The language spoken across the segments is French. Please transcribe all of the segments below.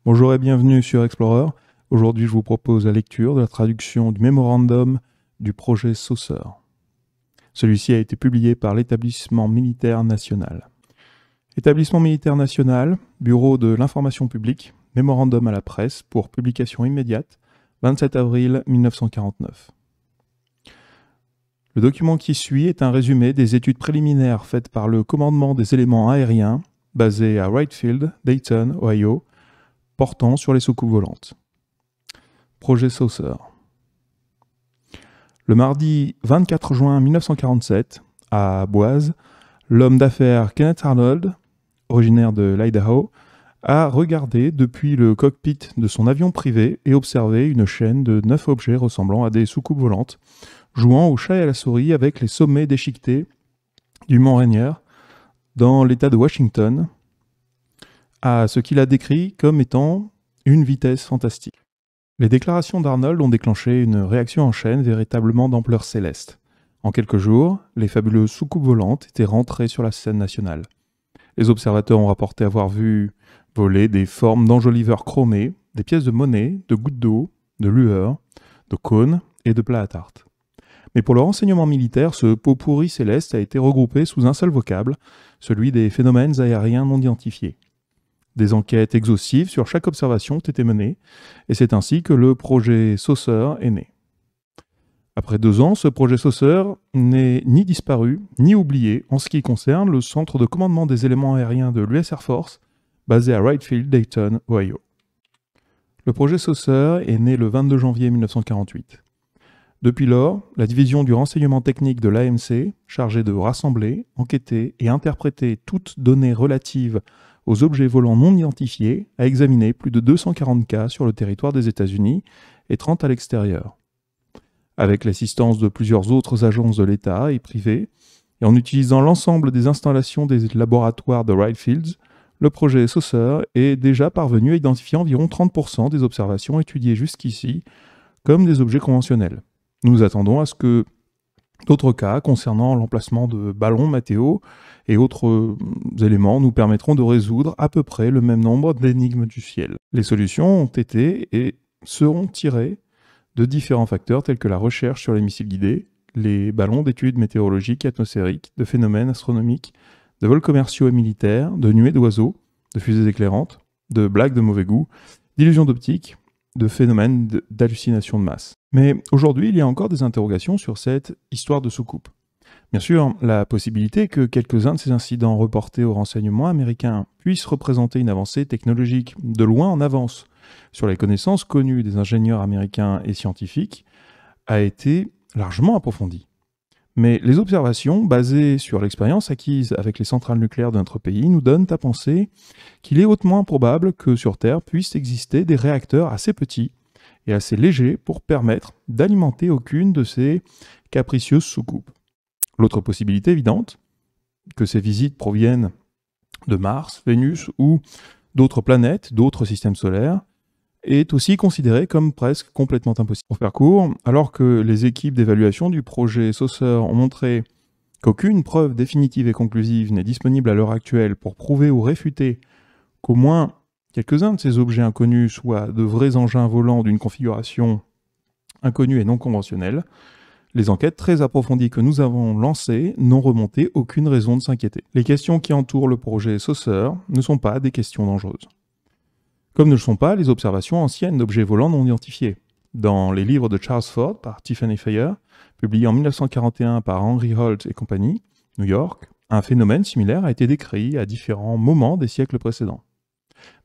Bonjour et bienvenue sur Explorer. Aujourd'hui, je vous propose la lecture de la traduction du mémorandum du projet Saucer. Celui-ci a été publié par l'Établissement militaire national. Établissement militaire national, Bureau de l'information publique, mémorandum à la presse pour publication immédiate, 27 avril 1949. Le document qui suit est un résumé des études préliminaires faites par le commandement des éléments aériens, basé à Wright Field, Dayton, Ohio, portant sur les soucoupes volantes. Projet Saucer. Le mardi 24 juin 1947, à Boise, l'homme d'affaires Kenneth Arnold, originaire de l'Idaho, a regardé depuis le cockpit de son avion privé et observé une chaîne de 9 objets ressemblant à des soucoupes volantes, jouant au chat et à la souris avec les sommets déchiquetés du mont Rainier, dans l'État de Washington, à ce qu'il a décrit comme étant une vitesse fantastique. Les déclarations d'Arnold ont déclenché une réaction en chaîne véritablement d'ampleur céleste. En quelques jours, les fabuleuses soucoupes volantes étaient rentrées sur la scène nationale. Les observateurs ont rapporté avoir vu voler des formes d'enjoliveurs chromés, des pièces de monnaie, de gouttes d'eau, de lueurs, de cônes et de plats à tarte. Mais pour le renseignement militaire, ce pot pourri céleste a été regroupé sous un seul vocable, celui des phénomènes aériens non identifiés. Des enquêtes exhaustives sur chaque observation ont été menées, et c'est ainsi que le projet Saucer est né. Après 2 ans, ce projet Saucer n'est ni disparu, ni oublié en ce qui concerne le centre de commandement des éléments aériens de l'US Air Force, basé à Wright Field, Dayton, Ohio. Le projet Saucer est né le 22 janvier 1948. Depuis lors, la division du renseignement technique de l'AMC, chargée de rassembler, enquêter et interpréter toutes données relatives aux objets volants non identifiés, a examiné plus de 240 cas sur le territoire des États-Unis et 30 à l'extérieur. Avec l'assistance de plusieurs autres agences de l'État et privées, et en utilisant l'ensemble des installations des laboratoires de Wright Fields, le projet Saucer est déjà parvenu à identifier environ 30% des observations étudiées jusqu'ici comme des objets conventionnels. Nous nous attendons à ce que d'autres cas concernant l'emplacement de ballons météo et autres éléments nous permettront de résoudre à peu près le même nombre d'énigmes du ciel. Les solutions ont été et seront tirées de différents facteurs tels que la recherche sur les missiles guidés, les ballons d'études météorologiques et atmosphériques, de phénomènes astronomiques, de vols commerciaux et militaires, de nuées d'oiseaux, de fusées éclairantes, de blagues de mauvais goût, d'illusions d'optique, de phénomènes d'hallucination de masse. Mais aujourd'hui, il y a encore des interrogations sur cette histoire de soucoupe. Bien sûr, la possibilité que quelques-uns de ces incidents reportés au renseignement américain puissent représenter une avancée technologique de loin en avance sur les connaissances connues des ingénieurs américains et scientifiques a été largement approfondie. Mais les observations basées sur l'expérience acquise avec les centrales nucléaires de notre pays nous donnent à penser qu'il est hautement improbable que sur Terre puissent exister des réacteurs assez petits et assez légers pour permettre d'alimenter aucune de ces capricieuses soucoupes. L'autre possibilité évidente, que ces visites proviennent de Mars, Vénus ou d'autres planètes, d'autres systèmes solaires, est aussi considérée comme presque complètement impossible. Pour faire court, alors que les équipes d'évaluation du projet Saucer ont montré qu'aucune preuve définitive et conclusive n'est disponible à l'heure actuelle pour prouver ou réfuter qu'au moins quelques-uns de ces objets inconnus soient de vrais engins volants d'une configuration inconnue et non conventionnelle, les enquêtes très approfondies que nous avons lancées n'ont remonté aucune raison de s'inquiéter. Les questions qui entourent le projet Saucer ne sont pas des questions dangereuses. Comme ne le sont pas les observations anciennes d'objets volants non identifiés. Dans les livres de Charles Ford par Tiffany Fayer, publiés en 1941 par Henry Holt et compagnie, New York, un phénomène similaire a été décrit à différents moments des siècles précédents.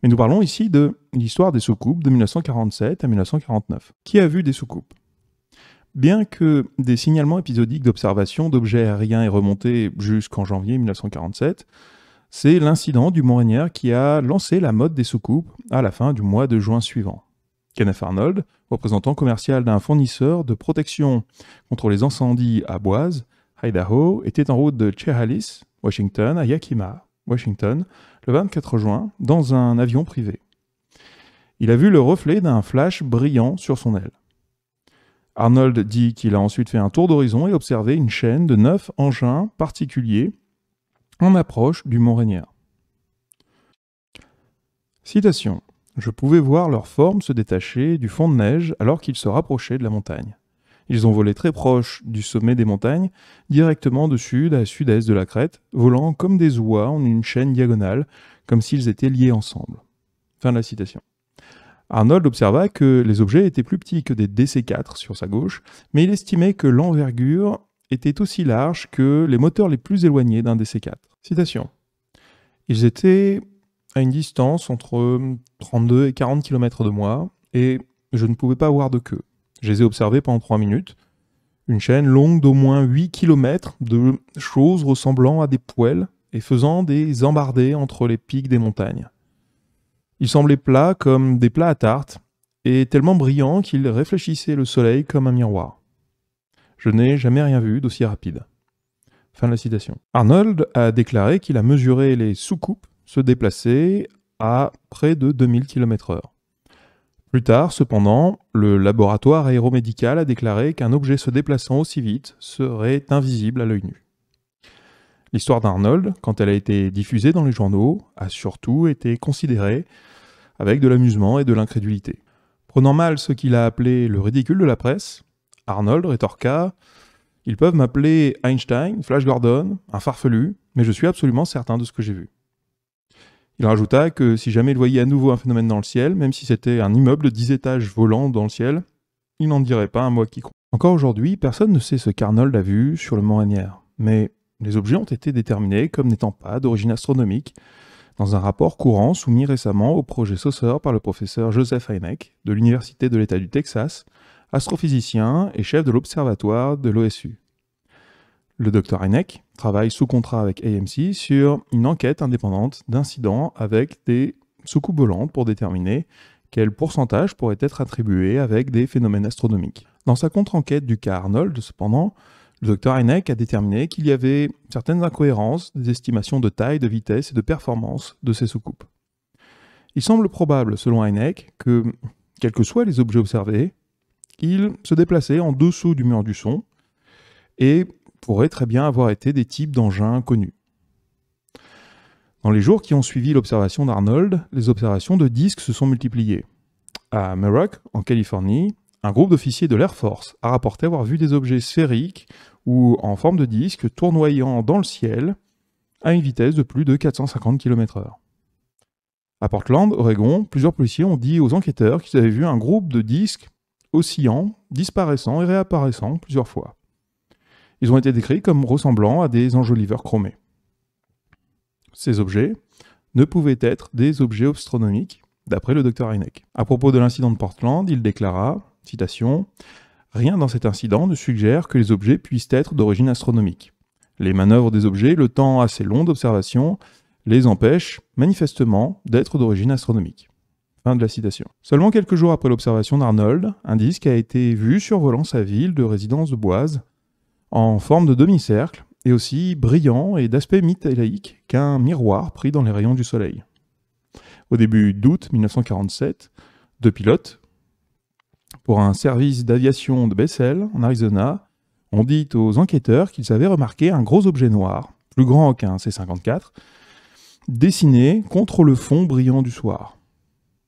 Mais nous parlons ici de l'histoire des soucoupes de 1947 à 1949. Qui a vu des soucoupes ? Bien que des signalements épisodiques d'observation d'objets aériens aient remonté jusqu'en janvier 1947, c'est l'incident du Mont Rainier qui a lancé la mode des soucoupes à la fin du mois de juin suivant. Kenneth Arnold, représentant commercial d'un fournisseur de protection contre les incendies à Boise, Idaho, était en route de Chehalis, Washington, à Yakima, Washington, le 24 juin, dans un avion privé. Il a vu le reflet d'un flash brillant sur son aile. Arnold dit qu'il a ensuite fait un tour d'horizon et observé une chaîne de 9 engins particuliers en approche du Mont Rainier. Citation. Je pouvais voir leur forme se détacher du fond de neige alors qu'ils se rapprochaient de la montagne. Ils ont volé très proche du sommet des montagnes, directement de sud à sud-est de la crête, volant comme des oies en une chaîne diagonale, comme s'ils étaient liés ensemble. » Fin de la citation. Arnold observa que les objets étaient plus petits que des DC-4 sur sa gauche, mais il estimait que l'envergure était aussi large que les moteurs les plus éloignés d'un DC-4. Citation. Ils étaient à une distance entre 32 et 40 km de moi, et je ne pouvais pas voir de queue. Je les ai observés pendant 3 minutes. Une chaîne longue d'au moins 8 km de choses ressemblant à des poêles et faisant des embardées entre les pics des montagnes. Ils semblaient plats comme des plats à tarte, et tellement brillants qu'ils réfléchissaient le soleil comme un miroir. Je n'ai jamais rien vu d'aussi rapide. Fin de la citation. Arnold a déclaré qu'il a mesuré les soucoupes se déplacer à près de 2000 km/h. Plus tard, cependant, le laboratoire aéromédical a déclaré qu'un objet se déplaçant aussi vite serait invisible à l'œil nu. L'histoire d'Arnold, quand elle a été diffusée dans les journaux, a surtout été considérée avec de l'amusement et de l'incrédulité. Prenant mal ce qu'il a appelé le ridicule de la presse, Arnold rétorqua « Ils peuvent m'appeler Einstein, Flash Gordon, un farfelu, mais je suis absolument certain de ce que j'ai vu. » Il rajouta que si jamais il voyait à nouveau un phénomène dans le ciel, même si c'était un immeuble de 10 étages volant dans le ciel, il n'en dirait pas un mot à quiconque. Encore aujourd'hui, personne ne sait ce qu'Arnold a vu sur le mont Rainier, mais les objets ont été déterminés comme n'étant pas d'origine astronomique dans un rapport courant soumis récemment au projet Saucer par le professeur Joseph Hynek de l'Université de l'État du Texas, astrophysicien et chef de l'observatoire de l'OSU. Le Dr Hynek travaille sous contrat avec AMC sur une enquête indépendante d'incidents avec des soucoupes volantes pour déterminer quel pourcentage pourrait être attribué avec des phénomènes astronomiques. Dans sa contre-enquête du cas Arnold, cependant, le Dr Hynek a déterminé qu'il y avait certaines incohérences des estimations de taille, de vitesse et de performance de ces soucoupes. Il semble probable, selon Hynek, que, quels que soient les objets observés, ils se déplaçaient en dessous du mur du son et pourraient très bien avoir été des types d'engins connus. Dans les jours qui ont suivi l'observation d'Arnold, les observations de disques se sont multipliées. À Muroc, en Californie, un groupe d'officiers de l'Air Force a rapporté avoir vu des objets sphériques ou en forme de disque tournoyant dans le ciel à une vitesse de plus de 450 km/h. À Portland, Oregon, plusieurs policiers ont dit aux enquêteurs qu'ils avaient vu un groupe de disques oscillant, disparaissant et réapparaissant plusieurs fois. Ils ont été décrits comme ressemblant à des enjoliveurs chromés. Ces objets ne pouvaient être des objets astronomiques, d'après le Dr Hynek. À propos de l'incident de Portland, il déclara, citation, « Rien dans cet incident ne suggère que les objets puissent être d'origine astronomique. Les manœuvres des objets, le temps assez long d'observation, les empêchent manifestement d'être d'origine astronomique. » Fin de la citation. Seulement quelques jours après l'observation d'Arnold, un disque a été vu survolant sa ville de résidence de Boise, en forme de demi-cercle, et aussi brillant et d'aspect métallique qu'un miroir pris dans les rayons du soleil. Au début d'août 1947, 2 pilotes, pour un service d'aviation de Bethel, en Arizona, ont dit aux enquêteurs qu'ils avaient remarqué un gros objet noir, plus grand qu'un C-54, dessiné contre le fond brillant du soir.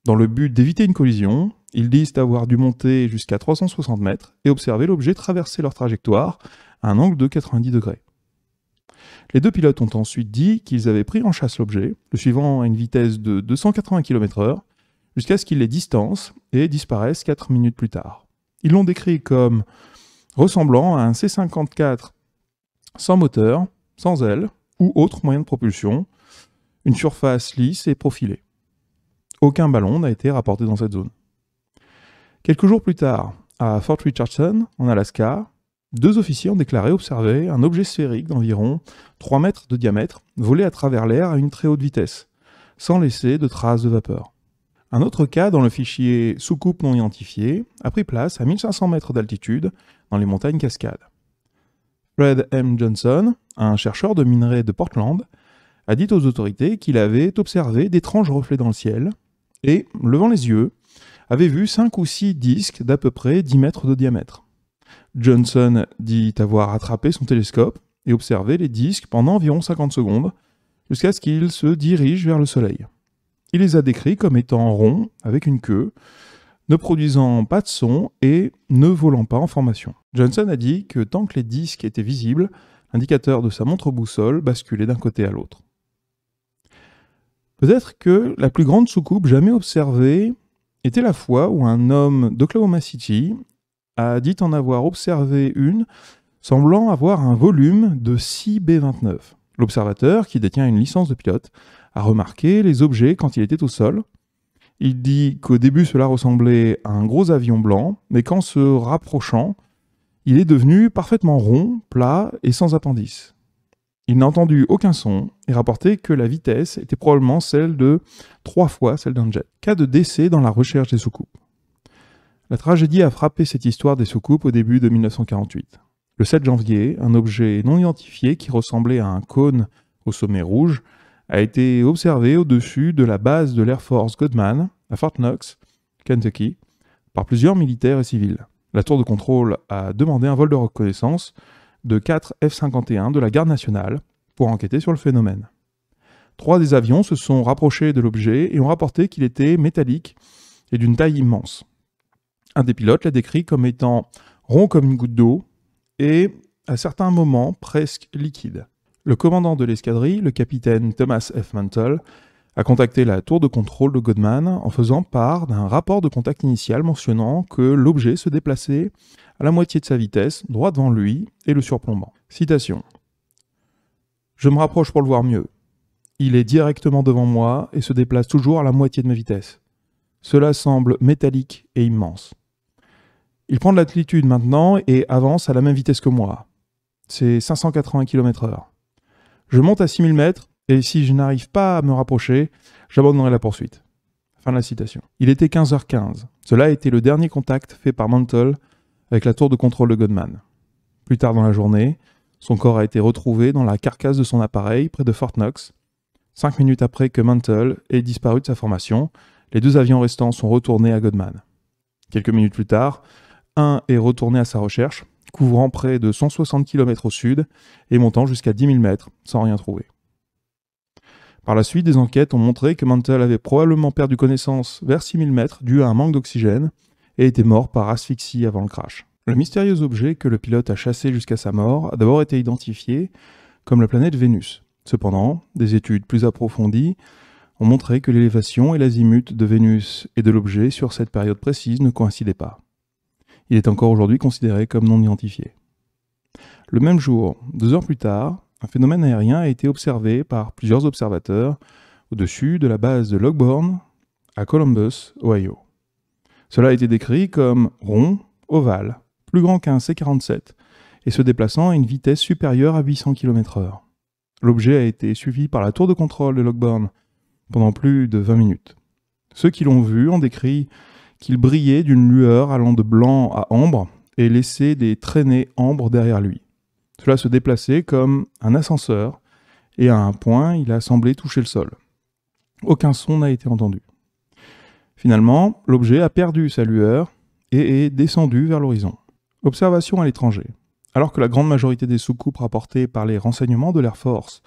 Dans le but d'éviter une collision, ils disent avoir dû monter jusqu'à 360 mètres et observer l'objet traverser leur trajectoire à un angle de 90 degrés. Les 2 pilotes ont ensuite dit qu'ils avaient pris en chasse l'objet, le suivant à une vitesse de 280 km/h, jusqu'à ce qu'il les distance et disparaisse 4 minutes plus tard. Ils l'ont décrit comme ressemblant à un C-54 sans moteur, sans aile ou autre moyen de propulsion, une surface lisse et profilée. Aucun ballon n'a été rapporté dans cette zone. Quelques jours plus tard, à Fort Richardson, en Alaska, 2 officiers ont déclaré observer un objet sphérique d'environ 3 mètres de diamètre voler à travers l'air à une très haute vitesse, sans laisser de traces de vapeur. Un autre cas dans le fichier soucoupe non identifié a pris place à 1500 mètres d'altitude dans les montagnes Cascades. Fred M. Johnson, un chercheur de minerais de Portland, a dit aux autorités qu'il avait observé d'étranges reflets dans le ciel et, levant les yeux, avait vu 5 ou 6 disques d'à peu près 10 mètres de diamètre. Johnson dit avoir attrapé son télescope et observé les disques pendant environ 50 secondes, jusqu'à ce qu'ils se dirigent vers le Soleil. Il les a décrits comme étant ronds, avec une queue, ne produisant pas de son et ne volant pas en formation. Johnson a dit que tant que les disques étaient visibles, l'indicateur de sa montre boussole basculait d'un côté à l'autre. Peut-être que la plus grande soucoupe jamais observée était la fois où un homme d'Oklahoma City a dit en avoir observé une semblant avoir un volume de 6 B-29. L'observateur, qui détient une licence de pilote, a remarqué les objets quand il était au sol. Il dit qu'au début cela ressemblait à un gros avion blanc, mais qu'en se rapprochant, il est devenu parfaitement rond, plat et sans appendice. Il n'a entendu aucun son et rapporté que la vitesse était probablement celle de 3 fois celle d'un jet. Cas de décès dans la recherche des soucoupes. La tragédie a frappé cette histoire des soucoupes au début de 1948. Le 7 janvier, un objet non identifié qui ressemblait à un cône au sommet rouge a été observé au-dessus de la base de l'Air Force Godman à Fort Knox, Kentucky, par plusieurs militaires et civils. La tour de contrôle a demandé un vol de reconnaissance de 4 F-51 de la Garde nationale pour enquêter sur le phénomène. 3 des avions se sont rapprochés de l'objet et ont rapporté qu'il était métallique et d'une taille immense. Un des pilotes l'a décrit comme étant rond comme une goutte d'eau et, à certains moments, presque liquide. Le commandant de l'escadrille, le capitaine Thomas F. Mantle, a contacté la tour de contrôle de Godman en faisant part d'un rapport de contact initial mentionnant que l'objet se déplaçait à la moitié de sa vitesse, droit devant lui et le surplombant. Citation. « Je me rapproche pour le voir mieux. Il est directement devant moi et se déplace toujours à la moitié de ma vitesse. Cela semble métallique et immense. Il prend de l'altitude maintenant et avance à la même vitesse que moi. C'est 580 km/h. Je monte à 6000 mètres et si je n'arrive pas à me rapprocher, j'abandonnerai la poursuite. » Fin de la citation. Il était 15h15. Cela a été le dernier contact fait par Mantle avec la tour de contrôle de Godman. Plus tard dans la journée, son corps a été retrouvé dans la carcasse de son appareil près de Fort Knox. 5 minutes après que Mantle ait disparu de sa formation, les 2 avions restants sont retournés à Godman. Quelques minutes plus tard, un est retourné à sa recherche, couvrant près de 160 km au sud et montant jusqu'à 10 000 mètres sans rien trouver. Par la suite, des enquêtes ont montré que Mantle avait probablement perdu connaissance vers 6 000 mètres dû à un manque d'oxygène et était mort par asphyxie avant le crash. Le mystérieux objet que le pilote a chassé jusqu'à sa mort a d'abord été identifié comme la planète Vénus. Cependant, des études plus approfondies ont montré que l'élévation et l'azimut de Vénus et de l'objet sur cette période précise ne coïncidaient pas. Il est encore aujourd'hui considéré comme non identifié. Le même jour, 2 heures plus tard, un phénomène aérien a été observé par plusieurs observateurs au-dessus de la base de Lockbourne à Columbus, Ohio. Cela a été décrit comme rond, ovale, plus grand qu'un C-47 et se déplaçant à une vitesse supérieure à 800 km/h. L'objet a été suivi par la tour de contrôle de Lockbourne pendant plus de 20 minutes. Ceux qui l'ont vu ont décrit qu'il brillait d'une lueur allant de blanc à ambre et laissait des traînées ambre derrière lui. Cela se déplaçait comme un ascenseur et à un point, il a semblé toucher le sol. Aucun son n'a été entendu. Finalement, l'objet a perdu sa lueur et est descendu vers l'horizon. Observation à l'étranger. Alors que la grande majorité des soucoupes rapportées par les renseignements de l'Air Force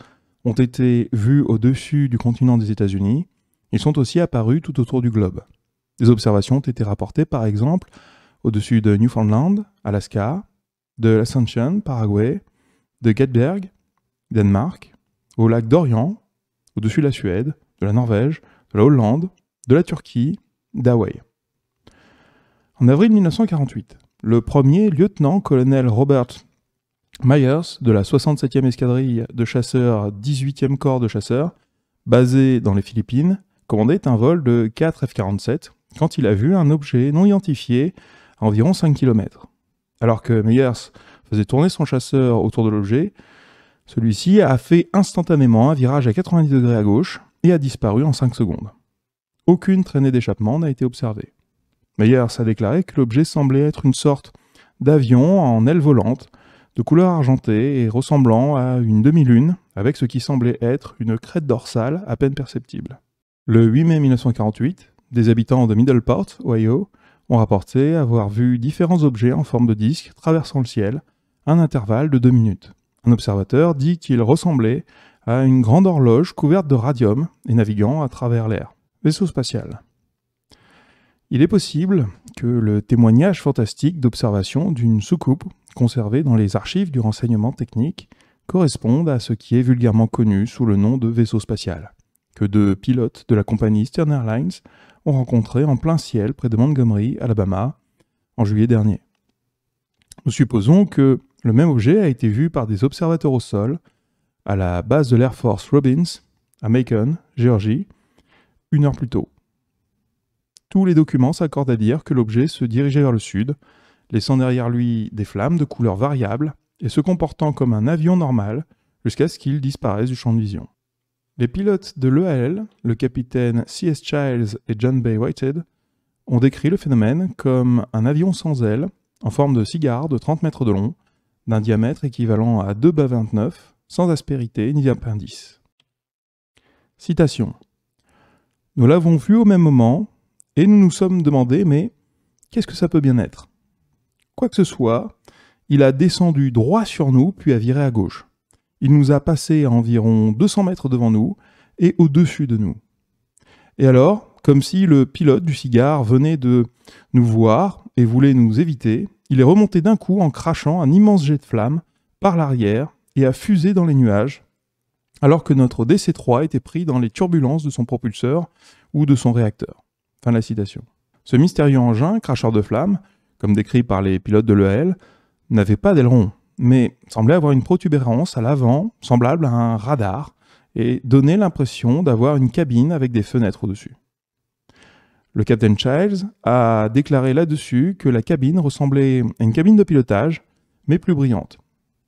ont été vues au-dessus du continent des États-Unis, ils sont aussi apparus tout autour du globe. Des observations ont été rapportées par exemple au-dessus de Newfoundland, Alaska, de l'Ascension, Paraguay, de Gatberg, Danemark, au lac d'Orient, au-dessus de la Suède, de la Norvège, de la Hollande, de la Turquie, d'Hawaï. En avril 1948, le premier lieutenant-colonel Robert Myers de la 67e escadrille de chasseurs 18e corps de chasseurs, basé dans les Philippines, commandait un vol de 4 F-47 quand il a vu un objet non identifié à environ 5 km. Alors que Myers faisait tourner son chasseur autour de l'objet, celui-ci a fait instantanément un virage à 90 degrés à gauche et a disparu en 5 secondes. Aucune traînée d'échappement n'a été observée. Myers a déclaré que l'objet semblait être une sorte d'avion en aile volante, de couleur argentée et ressemblant à une demi-lune, avec ce qui semblait être une crête dorsale à peine perceptible. Le 8 mai 1948, des habitants de Middleport, Ohio, ont rapporté avoir vu différents objets en forme de disque traversant le ciel à un intervalle de 2 minutes. Un observateur dit qu'il ressemblait à une grande horloge couverte de radium et naviguant à travers l'air. Vaisseau spatial. Il est possible que le témoignage fantastique d'observation d'une soucoupe conservée dans les archives du renseignement technique corresponde à ce qui est vulgairement connu sous le nom de vaisseau spatial, que deux pilotes de la compagnie Eastern Airlines ont rencontré en plein ciel près de Montgomery, Alabama, en juillet dernier. Nous supposons que le même objet a été vu par des observateurs au sol à la base de l'Air Force Robins, à Macon, Géorgie, 1 heure plus tôt. Tous les documents s'accordent à dire que l'objet se dirigeait vers le sud, laissant derrière lui des flammes de couleurs variables et se comportant comme un avion normal jusqu'à ce qu'il disparaisse du champ de vision. Les pilotes de l'EAL, le capitaine C.S. Childs et John Bay Whitehead, ont décrit le phénomène comme un avion sans ailes, en forme de cigare de 30 mètres de long, d'un diamètre équivalent à 2 × 29, sans aspérité ni appendice. Citation. Nous l'avons vu au même moment, et nous nous sommes demandé, mais qu'est-ce que ça peut bien être? Quoi que ce soit, il a descendu droit sur nous, puis a viré à gauche. Il nous a passé à environ 200 mètres devant nous et au-dessus de nous. Et alors, comme si le pilote du cigare venait de nous voir et voulait nous éviter, il est remonté d'un coup en crachant un immense jet de flammes par l'arrière et a fusé dans les nuages, alors que notre DC-3 était pris dans les turbulences de son propulseur ou de son réacteur. Fin de la citation. Ce mystérieux engin, cracheur de flammes, comme décrit par les pilotes de l'EAL, n'avait pas d'aileron, mais semblait avoir une protubérance à l'avant, semblable à un radar, et donnait l'impression d'avoir une cabine avec des fenêtres au-dessus. Le capitaine Childs a déclaré là-dessus que la cabine ressemblait à une cabine de pilotage, mais plus brillante.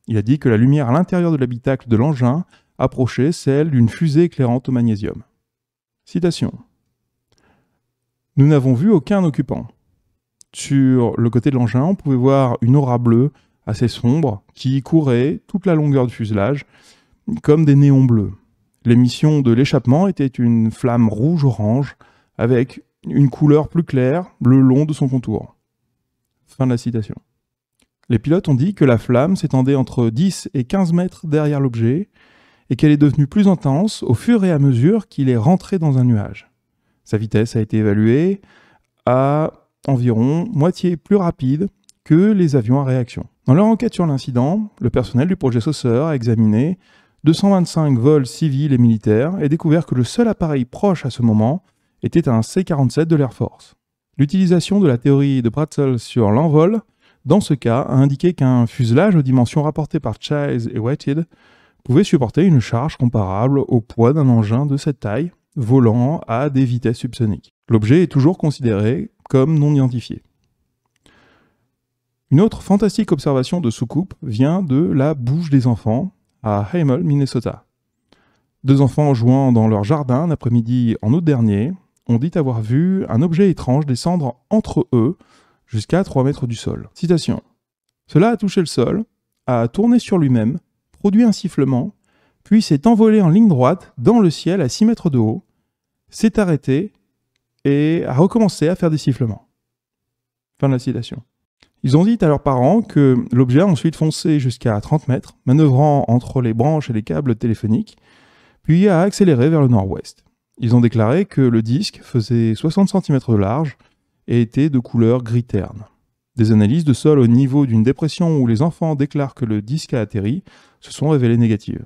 Il a dit que la lumière à l'intérieur de l'habitacle de l'engin approchait celle d'une fusée éclairante au magnésium. Citation. Nous n'avons vu aucun occupant. Sur le côté de l'engin, on pouvait voir une aura bleue assez sombre qui courait toute la longueur du fuselage comme des néons bleus. L'émission de l'échappement était une flamme rouge-orange avec une couleur plus claire le long de son contour. Fin de la citation. Les pilotes ont dit que la flamme s'étendait entre 10 et 15 mètres derrière l'objet et qu'elle est devenue plus intense au fur et à mesure qu'il est rentré dans un nuage. Sa vitesse a été évaluée à environ moitié plus rapide que les avions à réaction. Dans leur enquête sur l'incident, le personnel du projet Saucer a examiné 225 vols civils et militaires et découvert que le seul appareil proche à ce moment était un C-47 de l'Air Force. L'utilisation de la théorie de Pratzel sur l'envol, dans ce cas, a indiqué qu'un fuselage aux dimensions rapportées par Childs et Whitehead pouvait supporter une charge comparable au poids d'un engin de cette taille, volant à des vitesses subsoniques. L'objet est toujours considéré comme non identifié. Une autre fantastique observation de soucoupe vient de la bouche des enfants à Hamel, Minnesota. 2 enfants jouant dans leur jardin un après-midi en août dernier ont dit avoir vu un objet étrange descendre entre eux jusqu'à 3 mètres du sol. Citation. Cela a touché le sol, a tourné sur lui-même, produit un sifflement, puis s'est envolé en ligne droite dans le ciel à 6 mètres de haut, s'est arrêté et a recommencé à faire des sifflements. Fin de la citation. Ils ont dit à leurs parents que l'objet a ensuite foncé jusqu'à 30 mètres, manœuvrant entre les branches et les câbles téléphoniques, puis a accéléré vers le nord-ouest. Ils ont déclaré que le disque faisait 60 cm de large et était de couleur gris terne. Des analyses de sol au niveau d'une dépression où les enfants déclarent que le disque a atterri se sont révélées négatives.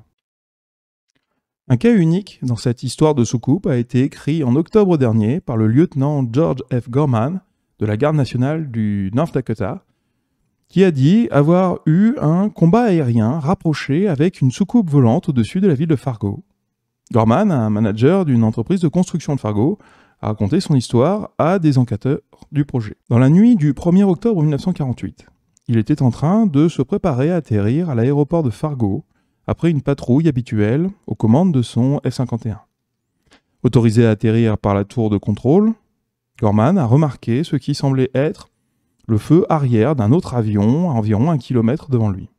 Un cas unique dans cette histoire de soucoupe a été écrit en octobre dernier par le lieutenant George F. Gorman de la Garde nationale du North Dakota, qui a dit avoir eu un combat aérien rapproché avec une soucoupe volante au-dessus de la ville de Fargo. Gorman, un manager d'une entreprise de construction de Fargo, a raconté son histoire à des enquêteurs du projet. Dans la nuit du 1er octobre 1948, il était en train de se préparer à atterrir à l'aéroport de Fargo après une patrouille habituelle aux commandes de son F-51. Autorisé à atterrir par la tour de contrôle, Gorman a remarqué ce qui semblait être le feu arrière d'un autre avion à environ 1 kilomètre devant lui.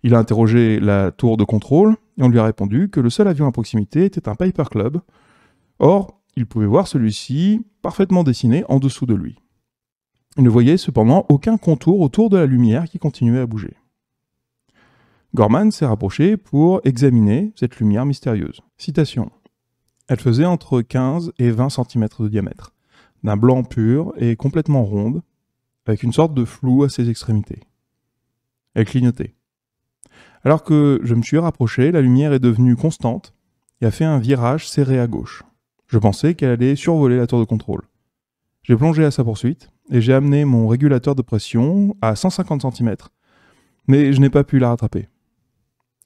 Il a interrogé la tour de contrôle et on lui a répondu que le seul avion à proximité était un Piper Club. Or, il pouvait voir celui-ci parfaitement dessiné en dessous de lui. Il ne voyait cependant aucun contour autour de la lumière qui continuait à bouger. Gorman s'est rapproché pour examiner cette lumière mystérieuse. Citation. Elle faisait entre 15 et 20 cm de diamètre, d'un blanc pur et complètement ronde, avec une sorte de flou à ses extrémités. Elle clignotait. Alors que je me suis rapproché, la lumière est devenue constante et a fait un virage serré à gauche. Je pensais qu'elle allait survoler la tour de contrôle. J'ai plongé à sa poursuite et j'ai amené mon régulateur de pression à 150 cm, mais je n'ai pas pu la rattraper.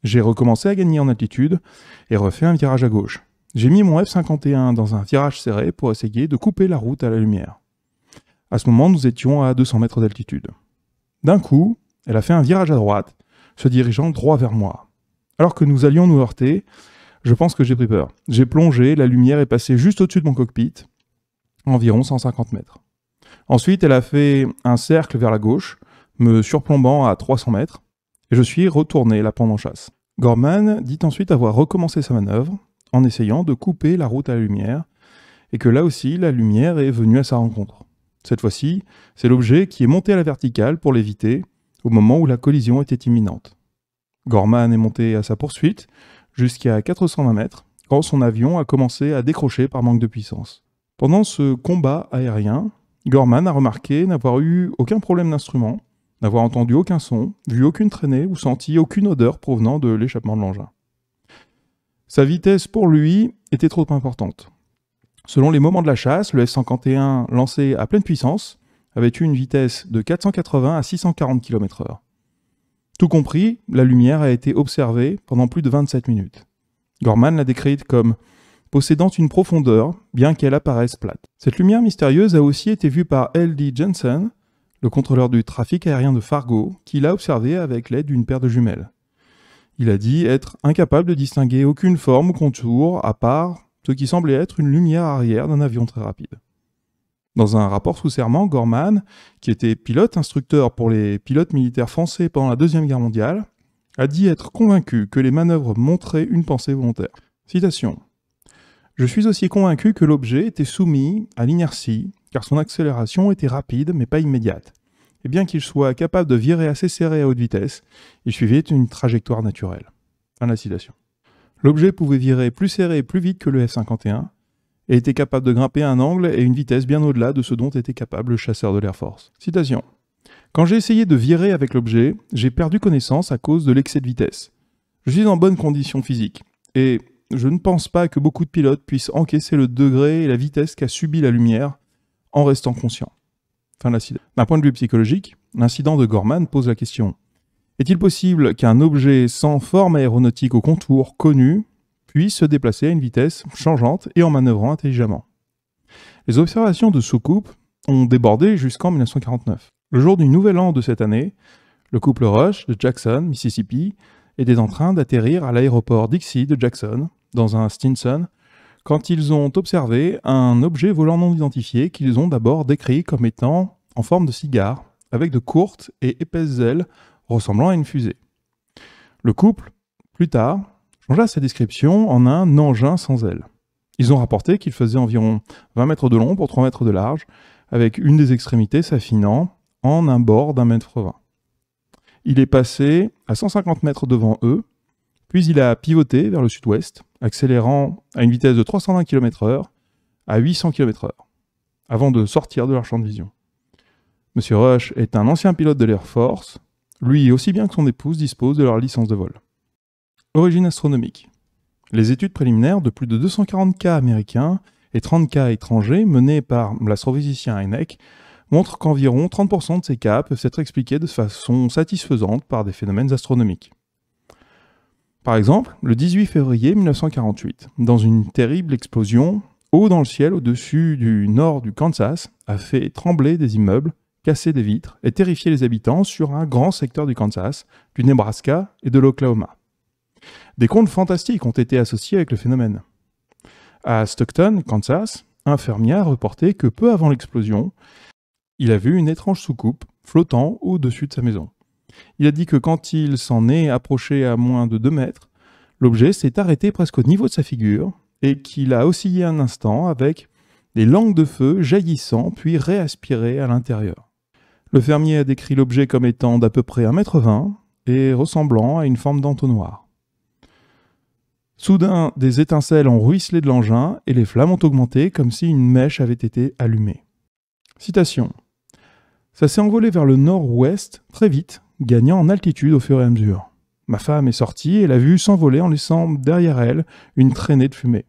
J'ai recommencé à gagner en altitude et refait un virage à gauche. J'ai mis mon F51 dans un virage serré pour essayer de couper la route à la lumière. À ce moment, nous étions à 200 mètres d'altitude. D'un coup, elle a fait un virage à droite, se dirigeant droit vers moi. Alors que nous allions nous heurter, je pense que j'ai pris peur. J'ai plongé, la lumière est passée juste au-dessus de mon cockpit, environ 150 mètres. Ensuite, elle a fait un cercle vers la gauche, me surplombant à 300 mètres, et je suis retourné la prendre en chasse. Gorman dit ensuite avoir recommencé sa manœuvre, en essayant de couper la route à la lumière, et que là aussi, la lumière est venue à sa rencontre. Cette fois-ci, c'est l'objet qui est monté à la verticale pour l'éviter, au moment où la collision était imminente. Gorman est monté à sa poursuite, jusqu'à 420 mètres, quand son avion a commencé à décrocher par manque de puissance. Pendant ce combat aérien, Gorman a remarqué n'avoir eu aucun problème d'instrument, n'avoir entendu aucun son, vu aucune traînée ou senti aucune odeur provenant de l'échappement de l'engin. Sa vitesse pour lui était trop importante. Selon les moments de la chasse, le F-151 lancé à pleine puissance avait eu une vitesse de 480 à 640 km/h. Tout compris, la lumière a été observée pendant plus de 27 minutes. Gorman l'a décrite comme possédant une profondeur, bien qu'elle apparaisse plate. Cette lumière mystérieuse a aussi été vue par L.D. Jensen, le contrôleur du trafic aérien de Fargo, qui l'a observée avec l'aide d'une paire de jumelles. Il a dit être incapable de distinguer aucune forme ou contour, à part ce qui semblait être une lumière arrière d'un avion très rapide. Dans un rapport sous serment, Gorman, qui était pilote instructeur pour les pilotes militaires français pendant la Deuxième Guerre mondiale, a dit être convaincu que les manœuvres montraient une pensée volontaire. Citation. « Je suis aussi convaincu que l'objet était soumis à l'inertie, car son accélération était rapide mais pas immédiate. Et bien qu'il soit capable de virer assez serré à haute vitesse, il suivait une trajectoire naturelle. » Fin de la citation. L'objet pouvait virer plus serré et plus vite que le F-51, et était capable de grimper à un angle et une vitesse bien au-delà de ce dont était capable le chasseur de l'Air Force. Citation. « Quand j'ai essayé de virer avec l'objet, j'ai perdu connaissance à cause de l'excès de vitesse. Je suis en bonne condition physique, et je ne pense pas que beaucoup de pilotes puissent encaisser le degré et la vitesse qu'a subi la lumière en restant conscient. » Fin de la citation. D'un point de vue psychologique, l'incident de Gorman pose la question. Est-il possible qu'un objet sans forme aéronautique au contour connu puisse se déplacer à une vitesse changeante et en manœuvrant intelligemment? Les observations de soucoupe ont débordé jusqu'en 1949. Le jour du nouvel an de cette année, le couple Rush de Jackson, Mississippi, était en train d'atterrir à l'aéroport Dixie de Jackson, dans un Stinson, quand ils ont observé un objet volant non identifié qu'ils ont d'abord décrit comme étant en forme de cigare, avec de courtes et épaisses ailes ressemblant à une fusée. Le couple, plus tard, changea sa description en un engin sans ailes. Ils ont rapporté qu'il faisait environ 20 mètres de long pour 3 mètres de large, avec une des extrémités s'affinant en un bord d'1,20 m. Il est passé à 150 mètres devant eux, puis il a pivoté vers le sud-ouest, accélérant à une vitesse de 320 km/h à 800 km/h, avant de sortir de leur champ de vision. Monsieur Rush est un ancien pilote de l'Air Force. Lui, aussi bien que son épouse, dispose de leur licence de vol. Origine astronomique. Les études préliminaires de plus de 240 cas américains et 30 cas étrangers menés par l'astrophysicien Hynek montrent qu'environ 30% de ces cas peuvent être expliqués de façon satisfaisante par des phénomènes astronomiques. Par exemple, le 18 février 1948, dans une terrible explosion, haut dans le ciel au-dessus du nord du Kansas a fait trembler des immeubles, casser des vitres et terrifier les habitants sur un grand secteur du Kansas, du Nebraska et de l'Oklahoma. Des contes fantastiques ont été associés avec le phénomène. À Stockton, Kansas, un fermier a reporté que peu avant l'explosion, il a vu une étrange soucoupe flottant au-dessus de sa maison. Il a dit que quand il s'en est approché à moins de 2 mètres, l'objet s'est arrêté presque au niveau de sa figure et qu'il a oscillé un instant avec des langues de feu jaillissant puis réaspirées à l'intérieur. Le fermier a décrit l'objet comme étant d'à peu près 1,20 m et ressemblant à une forme d'entonnoir. Soudain, des étincelles ont ruisselé de l'engin et les flammes ont augmenté comme si une mèche avait été allumée. Citation. Ça s'est envolé vers le nord-ouest très vite, gagnant en altitude au fur et à mesure. Ma femme est sortie et l'a vue s'envoler en laissant derrière elle une traînée de fumée.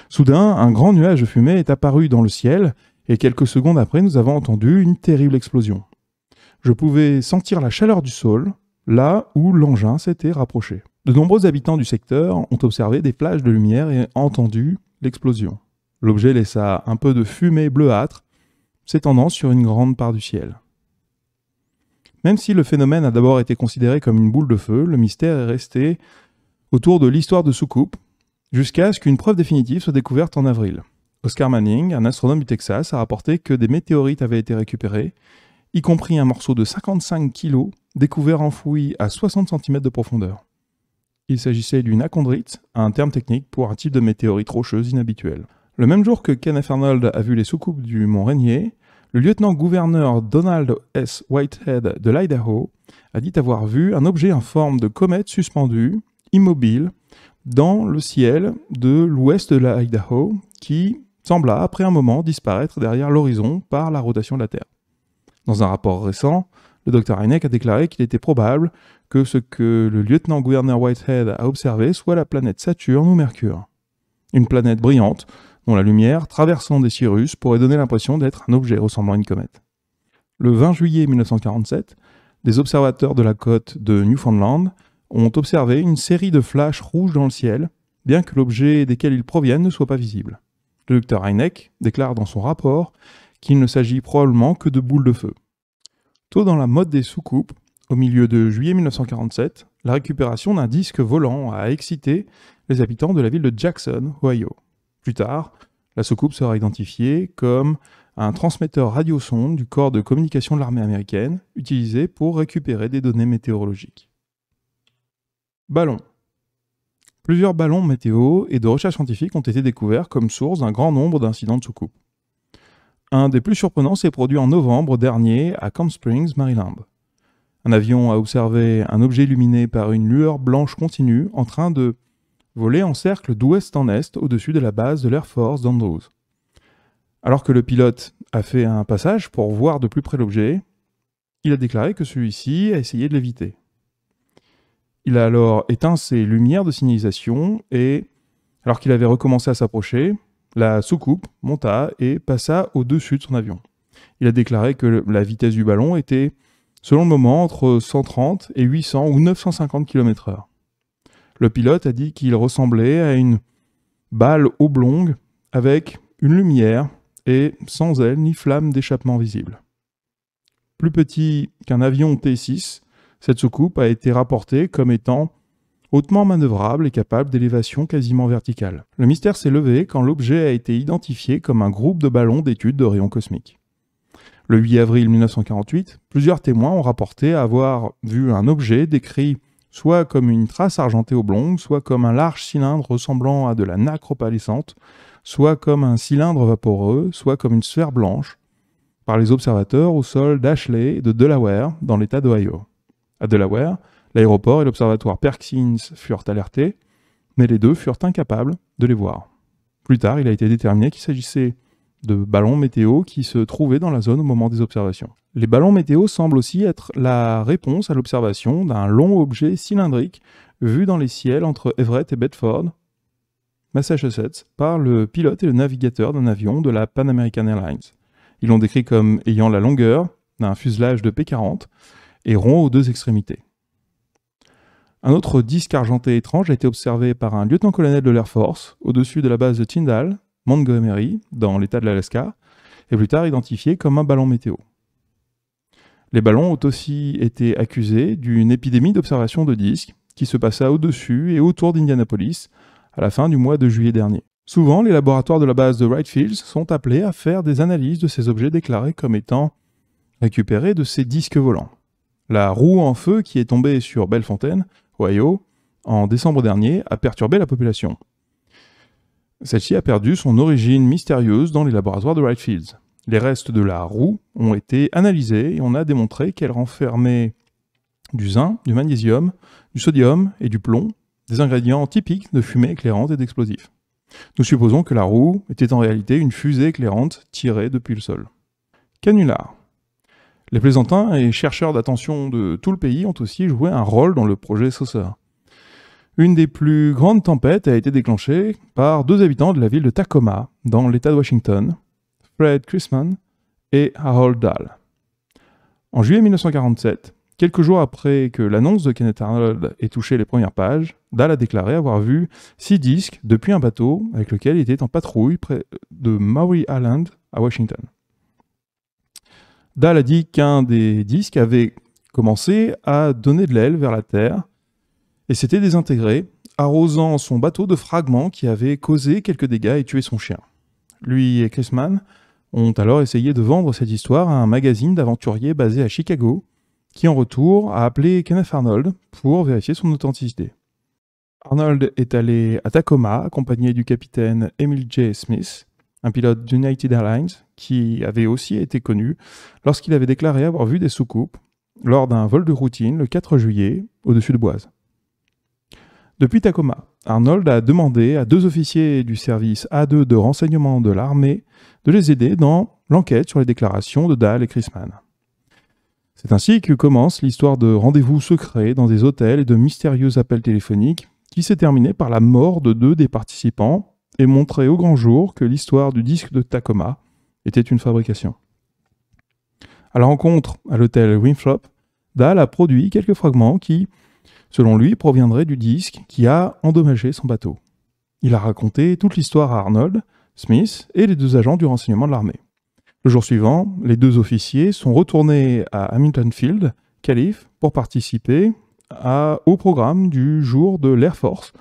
Soudain, un grand nuage de fumée est apparu dans le ciel et quelques secondes après, nous avons entendu une terrible explosion. Je pouvais sentir la chaleur du sol, là où l'engin s'était rapproché. De nombreux habitants du secteur ont observé des flashs de lumière et entendu l'explosion. L'objet laissa un peu de fumée bleuâtre, s'étendant sur une grande part du ciel. Même si le phénomène a d'abord été considéré comme une boule de feu, le mystère est resté autour de l'histoire de soucoupe, jusqu'à ce qu'une preuve définitive soit découverte en avril. Oscar Manning, un astronome du Texas, a rapporté que des météorites avaient été récupérés, y compris un morceau de 55 kg découvert enfoui à 60 cm de profondeur. Il s'agissait d'une achondrite, un terme technique pour un type de météorite rocheuse inhabituelle. Le même jour que Kenneth Arnold a vu les soucoupes du mont Rainier, le lieutenant-gouverneur Donald S. Whitehead de l'Idaho a dit avoir vu un objet en forme de comète suspendu, immobile, dans le ciel de l'ouest de l'Idaho, qui sembla, après un moment, disparaître derrière l'horizon par la rotation de la Terre. Dans un rapport récent, le Dr Hynek a déclaré qu'il était probable que ce que le lieutenant-gouverneur Whitehead a observé soit la planète Saturne ou Mercure. Une planète brillante, dont la lumière, traversant des cirrus, pourrait donner l'impression d'être un objet ressemblant à une comète. Le 20 juillet 1947, des observateurs de la côte de Newfoundland ont observé une série de flashs rouges dans le ciel, bien que l'objet desquels ils proviennent ne soit pas visible. Le Dr Hynek déclare dans son rapport qu'il ne s'agit probablement que de boules de feu. Tôt dans la mode des soucoupes, au milieu de juillet 1947, la récupération d'un disque volant a excité les habitants de la ville de Jackson, Ohio. Plus tard, la soucoupe sera identifiée comme un transmetteur radiosonde du corps de communication de l'armée américaine, utilisé pour récupérer des données météorologiques. Ballons. Plusieurs ballons météo et de recherche scientifique ont été découverts comme source d'un grand nombre d'incidents de soucoupe. Un des plus surprenants s'est produit en novembre dernier à Camp Springs, Maryland. Un avion a observé un objet illuminé par une lueur blanche continue en train de voler en cercle d'ouest en est au-dessus de la base de l'Air Force d'Andrews. Alors que le pilote a fait un passage pour voir de plus près l'objet, il a déclaré que celui-ci a essayé de l'éviter. Il a alors éteint ses lumières de signalisation et, alors qu'il avait recommencé à s'approcher, la soucoupe monta et passa au-dessus de son avion. Il a déclaré que la vitesse du ballon était, selon le moment, entre 130 et 800 ou 950 km/h. Le pilote a dit qu'il ressemblait à une balle oblongue avec une lumière et sans aile ni flamme d'échappement visible. Plus petit qu'un avion T-6, cette soucoupe a été rapportée comme étant hautement manœuvrable et capable d'élévation quasiment verticale. Le mystère s'est levé quand l'objet a été identifié comme un groupe de ballons d'études de rayons cosmiques. Le 8 avril 1948, plusieurs témoins ont rapporté avoir vu un objet décrit soit comme une trace argentée oblongue, soit comme un large cylindre ressemblant à de la nacre opalescente, soit comme un cylindre vaporeux, soit comme une sphère blanche, par les observateurs au sol d'Ashley et de Delaware, dans l'État d'Ohio. À Delaware, l'aéroport et l'observatoire Perkins furent alertés, mais les deux furent incapables de les voir. Plus tard, il a été déterminé qu'il s'agissait de ballons météo qui se trouvaient dans la zone au moment des observations. Les ballons météo semblent aussi être la réponse à l'observation d'un long objet cylindrique vu dans les ciels entre Everett et Bedford, Massachusetts, par le pilote et le navigateur d'un avion de la Pan American Airlines. Ils l'ont décrit comme ayant la longueur d'un fuselage de P-40 et rond aux deux extrémités. Un autre disque argenté étrange a été observé par un lieutenant-colonel de l'Air Force au-dessus de la base de Tyndall, Montgomery, dans l'État de l'Alaska, et plus tard identifié comme un ballon météo. Les ballons ont aussi été accusés d'une épidémie d'observation de disques qui se passa au-dessus et autour d'Indianapolis à la fin du mois de juillet dernier. Souvent, les laboratoires de la base de Wright Field sont appelés à faire des analyses de ces objets déclarés comme étant récupérés de ces disques volants. La roue en feu qui est tombée sur Bellefontaine, Ohio, en décembre dernier, a perturbé la population. Celle-ci a perdu son origine mystérieuse dans les laboratoires de Wright Field. Les restes de la roue ont été analysés et on a démontré qu'elle renfermait du zinc, du magnésium, du sodium et du plomb, des ingrédients typiques de fumée éclairante et d'explosifs. Nous supposons que la roue était en réalité une fusée éclairante tirée depuis le sol. Canular. Les plaisantins et chercheurs d'attention de tout le pays ont aussi joué un rôle dans le projet Saucer. Une des plus grandes tempêtes a été déclenchée par 2 habitants de la ville de Tacoma, dans l'État de Washington, Fred Chrisman et Harold Dahl. En juillet 1947, quelques jours après que l'annonce de Kenneth Arnold ait touché les premières pages, Dahl a déclaré avoir vu 6 disques depuis un bateau avec lequel il était en patrouille près de Maury Island à Washington. Dahl a dit qu'un des disques avait commencé à donner de l'aile vers la Terre et s'était désintégré, arrosant son bateau de fragments qui avaient causé quelques dégâts et tué son chien. Lui et Chrisman ont alors essayé de vendre cette histoire à un magazine d'aventuriers basé à Chicago, qui en retour a appelé Kenneth Arnold pour vérifier son authenticité. Arnold est allé à Tacoma accompagné du capitaine Emil J. Smith, un pilote d'United Airlines qui avait aussi été connu lorsqu'il avait déclaré avoir vu des soucoupes lors d'un vol de routine le 4 juillet au-dessus de Boise. Depuis Tacoma, Arnold a demandé à 2 officiers du service A2 de renseignement de l'armée de les aider dans l'enquête sur les déclarations de Dahl et Chrisman. C'est ainsi que commence l'histoire de rendez-vous secrets dans des hôtels et de mystérieux appels téléphoniques qui s'est terminé par la mort de 2 des participants et montrait au grand jour que l'histoire du disque de Tacoma était une fabrication. À la rencontre à l'hôtel Winthrop, Dahl a produit quelques fragments qui, selon lui, proviendraient du disque qui a endommagé son bateau. Il a raconté toute l'histoire à Arnold, Smith et les 2 agents du renseignement de l'armée. Le jour suivant, les 2 officiers sont retournés à Hamilton Field, Calif, pour participer au programme du jour de l'Air Force,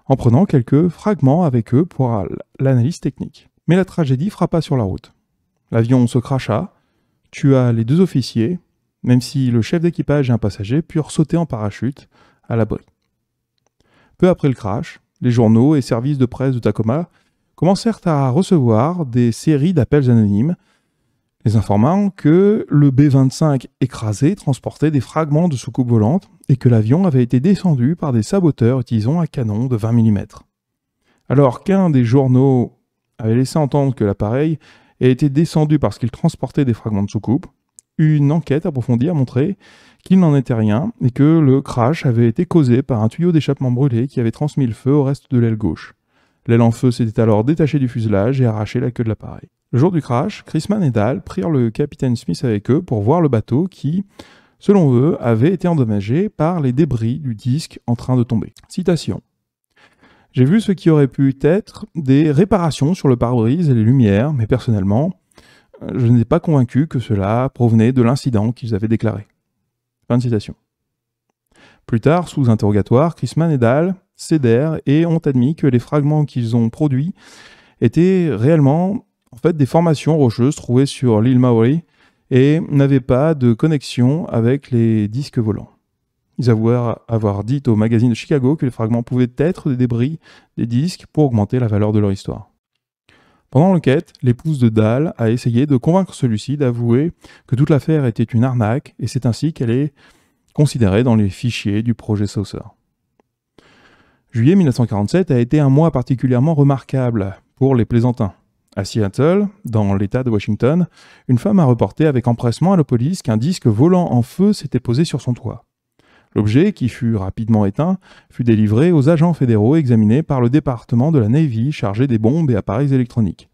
en prenant quelques fragments avec eux pour l'analyse technique. Mais la tragédie frappa sur la route. L'avion se cracha, tua les 2 officiers, même si le chef d'équipage et un passager purent sauter en parachute à l'abri. Peu après le crash, les journaux et services de presse de Tacoma commencèrent à recevoir des séries d'appels anonymes, les informant que le B-25 écrasé transportait des fragments de soucoupe volante et que l'avion avait été descendu par des saboteurs utilisant un canon de 20 mm. Alors qu'un des journaux avait laissé entendre que l'appareil a été descendu parce qu'il transportait des fragments de soucoupe, une enquête approfondie a montré qu'il n'en était rien et que le crash avait été causé par un tuyau d'échappement brûlé qui avait transmis le feu au reste de l'aile gauche. L'aile en feu s'était alors détachée du fuselage et arraché la queue de l'appareil. Le jour du crash, Chrisman et Dahl prirent le capitaine Smith avec eux pour voir le bateau qui, selon eux, avait été endommagé par les débris du disque en train de tomber. Citation. « J'ai vu ce qui aurait pu être des réparations sur le pare-brise et les lumières, mais personnellement, je n'étais pas convaincu que cela provenait de l'incident qu'ils avaient déclaré. » Fin de citation. Plus tard, sous interrogatoire, Chrisman et Dahl cédèrent et ont admis que les fragments qu'ils ont produits étaient réellement des formations rocheuses trouvées sur l'île Maury et n'avaient pas de connexion avec les disques volants. Ils avouèrent avoir dit au magazine de Chicago que les fragments pouvaient être des débris des disques pour augmenter la valeur de leur histoire. Pendant l'enquête, l'épouse de Dahl a essayé de convaincre celui-ci d'avouer que toute l'affaire était une arnaque et c'est ainsi qu'elle est considérée dans les fichiers du projet Saucer. Juillet 1947 a été un mois particulièrement remarquable pour les plaisantins. À Seattle, dans l'État de Washington, une femme a reporté avec empressement à la police qu'un disque volant en feu s'était posé sur son toit. L'objet, qui fut rapidement éteint, fut délivré aux agents fédéraux examinés par le département de la Navy chargé des bombes et appareils électroniques.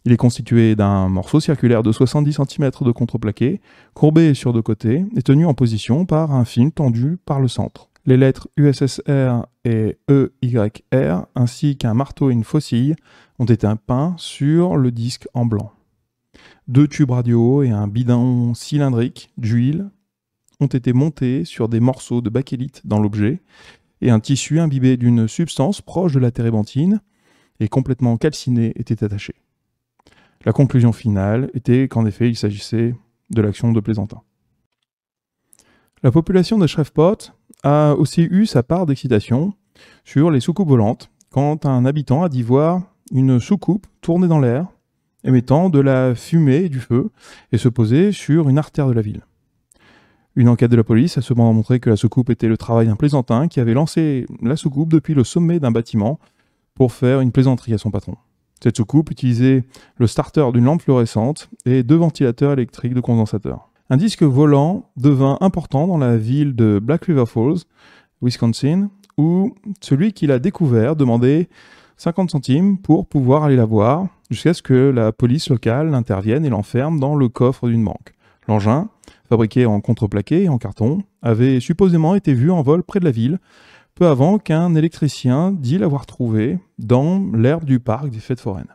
Il est constitué d'un morceau circulaire de 70 cm de contreplaqué, courbé sur 2 côtés et tenu en position par un fil tendu par le centre. Les lettres USSR et EYR, ainsi qu'un marteau et une faucille, ont été peints sur le disque en blanc. 2 tubes radio et un bidon cylindrique d'huile ont été montés sur des morceaux de bakélite dans l'objet, et un tissu imbibé d'une substance proche de la térébenthine et complètement calciné était attaché. La conclusion finale était qu'en effet il s'agissait de l'action de plaisantin. La population de Shreveport a aussi eu sa part d'excitation sur les soucoupes volantes quand un habitant a dit voir une soucoupe tourner dans l'air, émettant de la fumée et du feu, et se poser sur une artère de la ville. Une enquête de la police a cependant montré que la soucoupe était le travail d'un plaisantin qui avait lancé la soucoupe depuis le sommet d'un bâtiment pour faire une plaisanterie à son patron. Cette soucoupe utilisait le starter d'une lampe fluorescente et 2 ventilateurs électriques de condensateur. Un disque volant devint important dans la ville de Black River Falls, Wisconsin, où celui qui l'a découvert demandait 50 centimes pour pouvoir aller la voir, jusqu'à ce que la police locale intervienne et l'enferme dans le coffre d'une banque. L'engin, fabriqué en contreplaqué et en carton, avait supposément été vu en vol près de la ville, peu avant qu'un électricien dit l'avoir trouvé dans l'herbe du parc des fêtes foraines.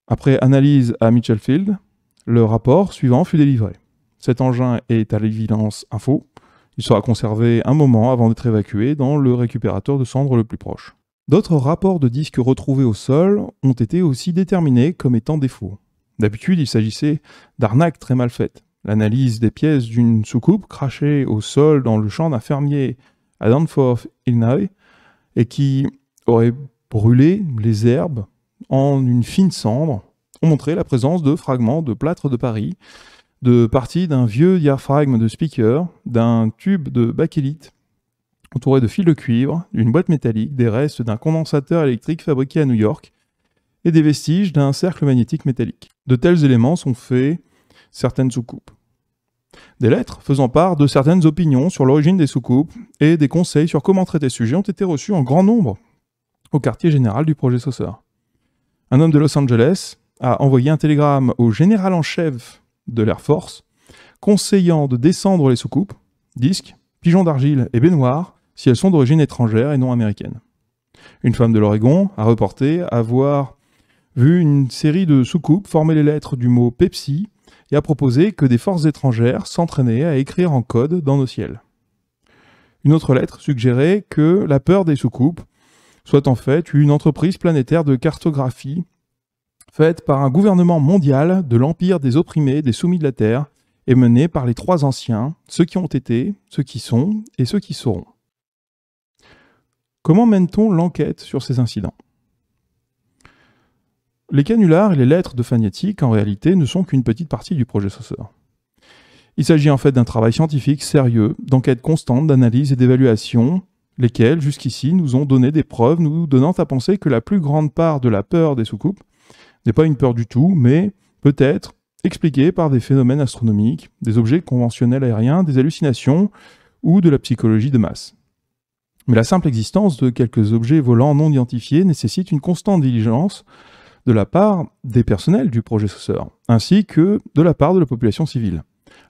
Après analyse à Mitchellfield, le rapport suivant fut délivré. Cet engin est à l'évidence un faux. Il sera conservé un moment avant d'être évacué dans le récupérateur de cendres le plus proche. D'autres rapports de disques retrouvés au sol ont été aussi déterminés comme étant des faux. D'habitude, il s'agissait d'arnaques très mal faites. L'analyse des pièces d'une soucoupe crachée au sol dans le champ d'un fermier à Danforth, Illinois, et qui aurait brûlé les herbes en une fine cendre, ont montré la présence de fragments de plâtre de Paris, de parties d'un vieux diaphragme de speaker, d'un tube de bakélite entouré de fils de cuivre, d'une boîte métallique, des restes d'un condensateur électrique fabriqué à New York et des vestiges d'un cercle magnétique métallique. De tels éléments sont faits certaines soucoupes. Des lettres faisant part de certaines opinions sur l'origine des soucoupes et des conseils sur comment traiter ce sujet ont été reçus en grand nombre au quartier général du projet Saucer. Un homme de Los Angeles a envoyé un télégramme au général en chef de l'Air Force conseillant de descendre les soucoupes, disques, pigeons d'argile et baignoires si elles sont d'origine étrangère et non américaine. Une femme de l'Oregon a reporté avoir vu une série de soucoupes former les lettres du mot Pepsi et a proposé que des forces étrangères s'entraînaient à écrire en code dans nos ciels. Une autre lettre suggérait que la peur des soucoupes soit en fait une entreprise planétaire de cartographie faite par un gouvernement mondial de l'empire des opprimés, des soumis de la Terre, et menée par les 3 anciens, ceux qui ont été, ceux qui sont et ceux qui seront. Comment mène-t-on l'enquête sur ces incidents ? Les canulars et les lettres de Fagnetti, en réalité, ne sont qu'une petite partie du projet Saucer. Il s'agit en fait d'un travail scientifique sérieux, d'enquête constante, d'analyse et d'évaluation, lesquels, jusqu'ici, nous ont donné des preuves nous donnant à penser que la plus grande part de la peur des soucoupes n'est pas une peur du tout, mais peut-être expliquée par des phénomènes astronomiques, des objets conventionnels aériens, des hallucinations ou de la psychologie de masse. Mais la simple existence de quelques objets volants non identifiés nécessite une constante vigilance de la part des personnels du projet Saucer, ainsi que de la part de la population civile.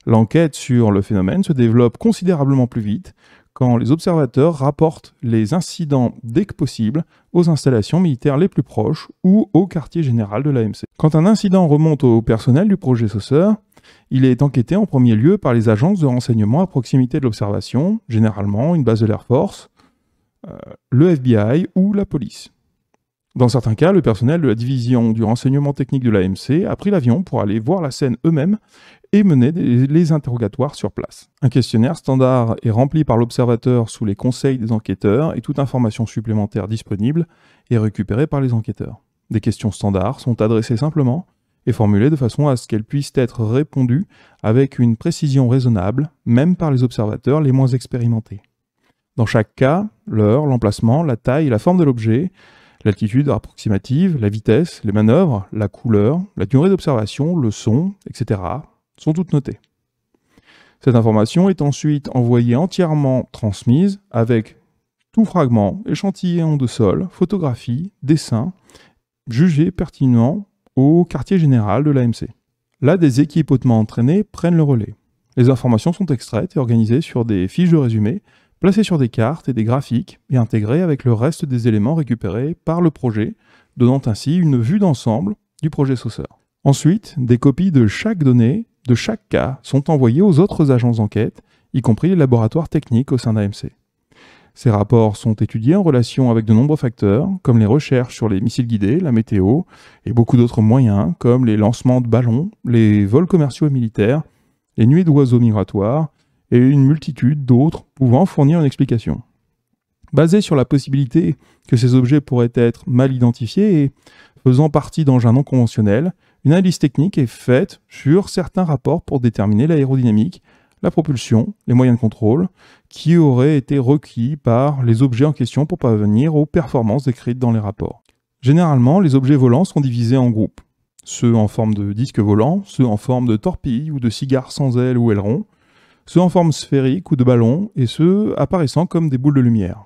L'enquête sur le phénomène se développe considérablement plus vite quand les observateurs rapportent les incidents dès que possible aux installations militaires les plus proches ou au quartier général de l'AMC. Quand un incident remonte au personnel du projet Saucer, il est enquêté en premier lieu par les agences de renseignement à proximité de l'observation, généralement une base de l'Air Force, le FBI ou la police. Dans certains cas, le personnel de la division du renseignement technique de l'AMC a pris l'avion pour aller voir la scène eux-mêmes et mener les interrogatoires sur place. Un questionnaire standard est rempli par l'observateur sous les conseils des enquêteurs et toute information supplémentaire disponible est récupérée par les enquêteurs. Des questions standards sont adressées simplement et formulées de façon à ce qu'elles puissent être répondues avec une précision raisonnable, même par les observateurs les moins expérimentés. Dans chaque cas, l'heure, l'emplacement, la taille et la forme de l'objet, l'altitude approximative, la vitesse, les manœuvres, la couleur, la durée d'observation, le son, etc. sont toutes notées. Cette information est ensuite envoyée entièrement transmise avec tout fragment, échantillon de sol, photographie, dessin, jugé pertinent au quartier général de l'AMC. Là, des équipes hautement entraînées prennent le relais. Les informations sont extraites et organisées sur des fiches de résumé, placées sur des cartes et des graphiques et intégrées avec le reste des éléments récupérés par le projet, donnant ainsi une vue d'ensemble du projet Saucer. Ensuite, des copies de chaque donnée, de chaque cas, sont envoyées aux autres agences d'enquête, y compris les laboratoires techniques au sein d'AMC. Ces rapports sont étudiés en relation avec de nombreux facteurs, comme les recherches sur les missiles guidés, la météo, et beaucoup d'autres moyens, comme les lancements de ballons, les vols commerciaux et militaires, les nuées d'oiseaux migratoires, et une multitude d'autres pouvant fournir une explication. Basé sur la possibilité que ces objets pourraient être mal identifiés et faisant partie d'engins non conventionnels, une analyse technique est faite sur certains rapports pour déterminer l'aérodynamique, la propulsion, les moyens de contrôle, qui auraient été requis par les objets en question pour parvenir aux performances décrites dans les rapports. Généralement, les objets volants sont divisés en groupes. Ceux en forme de disque volant, ceux en forme de torpille ou de cigare sans aile ou aileron, ceux en forme sphérique ou de ballon, et ceux apparaissant comme des boules de lumière.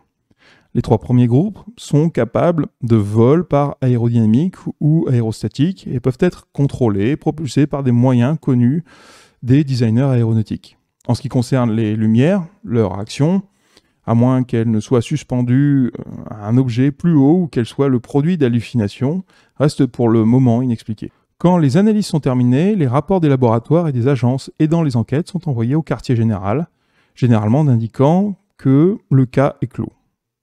Les 3 premiers groupes sont capables de vol par aérodynamique ou aérostatique et peuvent être contrôlés, propulsés par des moyens connus des designers aéronautiques. En ce qui concerne les lumières, leur action, à moins qu'elles ne soient suspendues à un objet plus haut ou qu'elles soient le produit d'hallucinations, reste pour le moment inexpliqué. Quand les analyses sont terminées, les rapports des laboratoires et des agences aidant les enquêtes sont envoyés au quartier général, généralement indiquant que le cas est clos.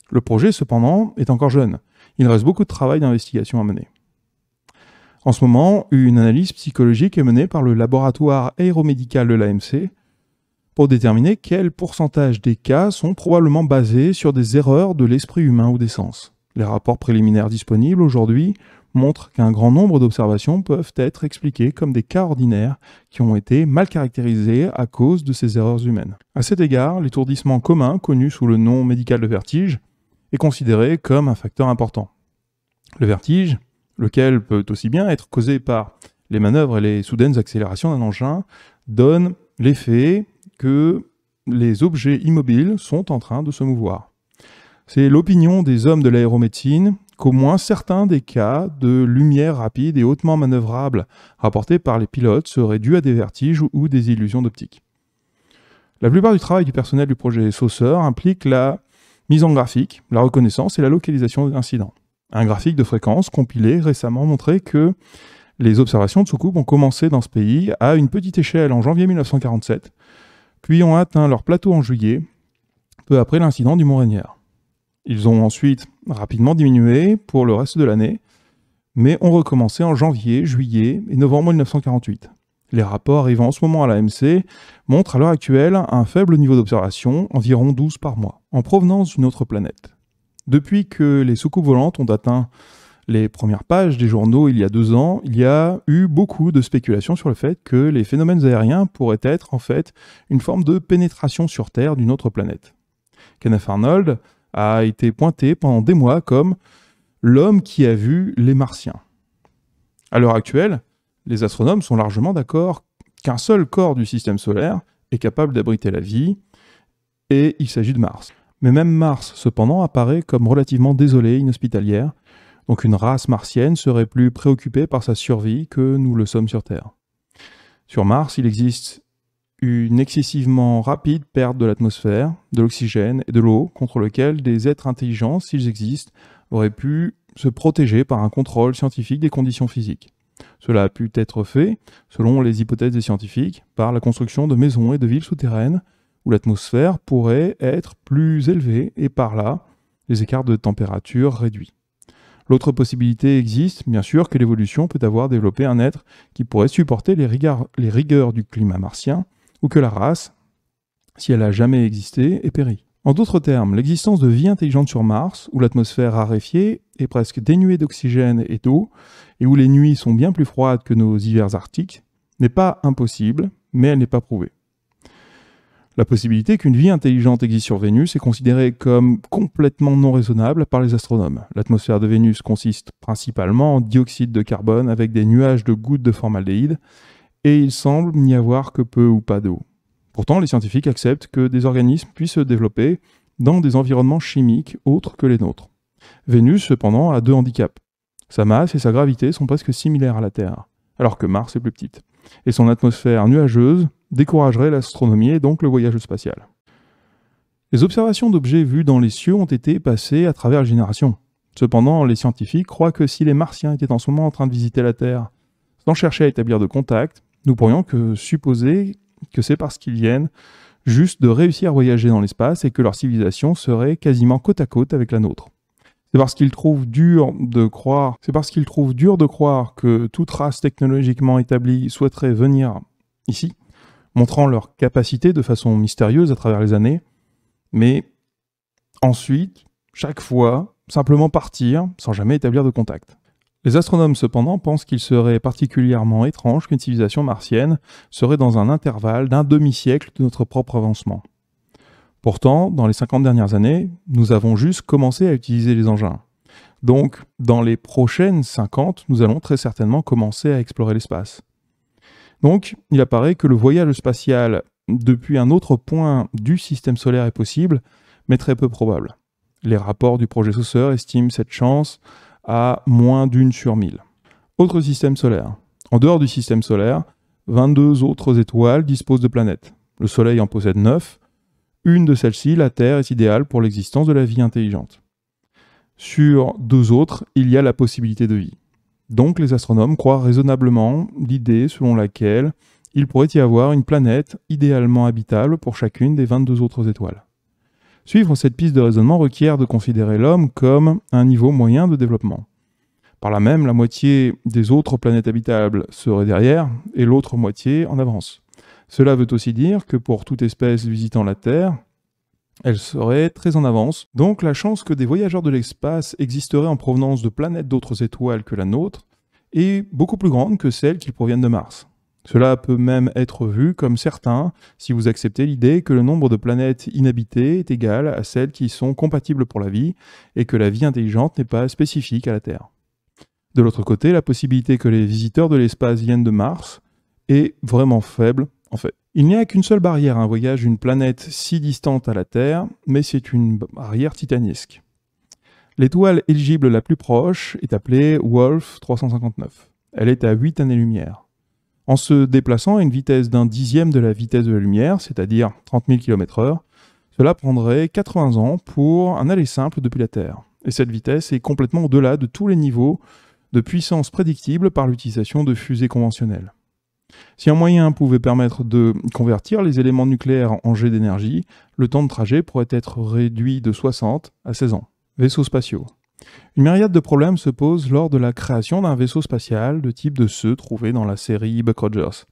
Le projet, cependant, est encore jeune. Il reste beaucoup de travail d'investigation à mener. En ce moment, une analyse psychologique est menée par le laboratoire aéromédical de l'AMC pour déterminer quel pourcentage des cas sont probablement basés sur des erreurs de l'esprit humain ou des sens. Les rapports préliminaires disponibles aujourd'hui montrent qu'un grand nombre d'observations peuvent être expliquées comme des cas ordinaires qui ont été mal caractérisés à cause de ces erreurs humaines. À cet égard, l'étourdissement commun, connu sous le nom médical de vertige, est considéré comme un facteur important. Le vertige, lequel peut aussi bien être causé par les manœuvres et les soudaines accélérations d'un engin, donne l'effet que les objets immobiles sont en train de se mouvoir. C'est l'opinion des hommes de l'aéromédecine qu'au moins certains des cas de lumière rapide et hautement manœuvrable rapportés par les pilotes seraient dus à des vertiges ou des illusions d'optique. La plupart du travail du personnel du projet Saucer implique la mise en graphique, la reconnaissance et la localisation d'incidents. Un graphique de fréquence compilé récemment montrait que les observations de soucoupes ont commencé dans ce pays à une petite échelle en janvier 1947, puis ont atteint leur plateau en juillet, peu après l'incident du Mont Rainier. Ils ont ensuite rapidement diminué pour le reste de l'année, mais ont recommencé en janvier, juillet et novembre 1948. Les rapports arrivant en ce moment à l'AMC montrent à l'heure actuelle un faible niveau d'observation, environ 12 par mois, en provenance d'une autre planète. Depuis que les soucoupes volantes ont atteint les premières pages des journaux il y a 2 ans, il y a eu beaucoup de spéculations sur le fait que les phénomènes aériens pourraient être en fait une forme de pénétration sur Terre d'une autre planète. Kenneth Arnold a été pointé pendant des mois comme l'homme qui a vu les Martiens. À l'heure actuelle, les astronomes sont largement d'accord qu'un seul corps du système solaire est capable d'abriter la vie, et il s'agit de Mars. Mais même Mars, cependant, apparaît comme relativement désolée, inhospitalière, donc une race martienne serait plus préoccupée par sa survie que nous le sommes sur Terre. Sur Mars, il existe une excessivement rapide perte de l'atmosphère, de l'oxygène et de l'eau, contre lequel des êtres intelligents, s'ils existent, auraient pu se protéger par un contrôle scientifique des conditions physiques. Cela a pu être fait, selon les hypothèses des scientifiques, par la construction de maisons et de villes souterraines où l'atmosphère pourrait être plus élevée et par là, les écarts de température réduits. L'autre possibilité existe, bien sûr, que l'évolution peut avoir développé un être qui pourrait supporter les rigueurs du climat martien, ou que la race, si elle a jamais existé, ait péri. En d'autres termes, l'existence de vie intelligente sur Mars, où l'atmosphère raréfiée est presque dénuée d'oxygène et d'eau, et où les nuits sont bien plus froides que nos hivers arctiques, n'est pas impossible, mais elle n'est pas prouvée. La possibilité qu'une vie intelligente existe sur Vénus est considérée comme complètement non raisonnable par les astronomes. L'atmosphère de Vénus consiste principalement en dioxyde de carbone avec des nuages de gouttes de formaldéhyde, et il semble n'y avoir que peu ou pas d'eau. Pourtant, les scientifiques acceptent que des organismes puissent se développer dans des environnements chimiques autres que les nôtres. Vénus, cependant, a 2 handicaps. Sa masse et sa gravité sont presque similaires à la Terre, alors que Mars est plus petite. Et son atmosphère nuageuse découragerait l'astronomie et donc le voyage spatial. Les observations d'objets vus dans les cieux ont été passées à travers les générations. Cependant, les scientifiques croient que si les Martiens étaient en ce moment en train de visiter la Terre sans chercher à établir de contact, nous pourrions supposer que c'est parce qu'ils viennent juste de réussir à voyager dans l'espace et que leur civilisation serait quasiment côte à côte avec la nôtre. C'est parce qu'ils trouvent dur de croire que toute race technologiquement établie souhaiterait venir ici, montrant leur capacité de façon mystérieuse à travers les années, mais ensuite, chaque fois, simplement partir sans jamais établir de contact. Les astronomes cependant pensent qu'il serait particulièrement étrange qu'une civilisation martienne serait dans un intervalle d'un demi-siècle de notre propre avancement. Pourtant, dans les 50 dernières années, nous avons juste commencé à utiliser les engins. Donc, dans les prochaines 50, nous allons très certainement commencer à explorer l'espace. Donc, il apparaît que le voyage spatial depuis un autre point du système solaire est possible, mais très peu probable. Les rapports du projet Saucer estiment cette chance à moins d'1 sur 1000. Autre système solaire. En dehors du système solaire, 22 autres étoiles disposent de planètes. Le Soleil en possède 9. Une de celles-ci, la Terre, est idéale pour l'existence de la vie intelligente. Sur 2 autres, il y a la possibilité de vie. Donc les astronomes croient raisonnablement l'idée selon laquelle il pourrait y avoir une planète idéalement habitable pour chacune des 22 autres étoiles. Suivre cette piste de raisonnement requiert de considérer l'homme comme un niveau moyen de développement. Par là même, la moitié des autres planètes habitables serait derrière et l'autre moitié en avance. Cela veut aussi dire que pour toute espèce visitant la Terre, elle serait très en avance. Donc la chance que des voyageurs de l'espace existeraient en provenance de planètes d'autres étoiles que la nôtre est beaucoup plus grande que celle qui proviennent de Mars. Cela peut même être vu comme certain si vous acceptez l'idée que le nombre de planètes inhabitées est égal à celles qui sont compatibles pour la vie et que la vie intelligente n'est pas spécifique à la Terre. De l'autre côté, la possibilité que les visiteurs de l'espace viennent de Mars est vraiment faible en fait. Il n'y a qu'une seule barrière à un voyage d'une planète si distante à la Terre, mais c'est une barrière titanesque. L'étoile éligible la plus proche est appelée Wolf 359. Elle est à 8 années-lumière. En se déplaçant à une vitesse d'un dixième de la vitesse de la lumière, c'est-à-dire 30 000 km/h, cela prendrait 80 ans pour un aller simple depuis la Terre. Et cette vitesse est complètement au-delà de tous les niveaux de puissance prédictibles par l'utilisation de fusées conventionnelles. Si un moyen pouvait permettre de convertir les éléments nucléaires en jets d'énergie, le temps de trajet pourrait être réduit de 60 à 16 ans. Vaisseaux spatiaux. Une myriade de problèmes se posent lors de la création d'un vaisseau spatial de type de ceux trouvés dans la série Buck Rogers.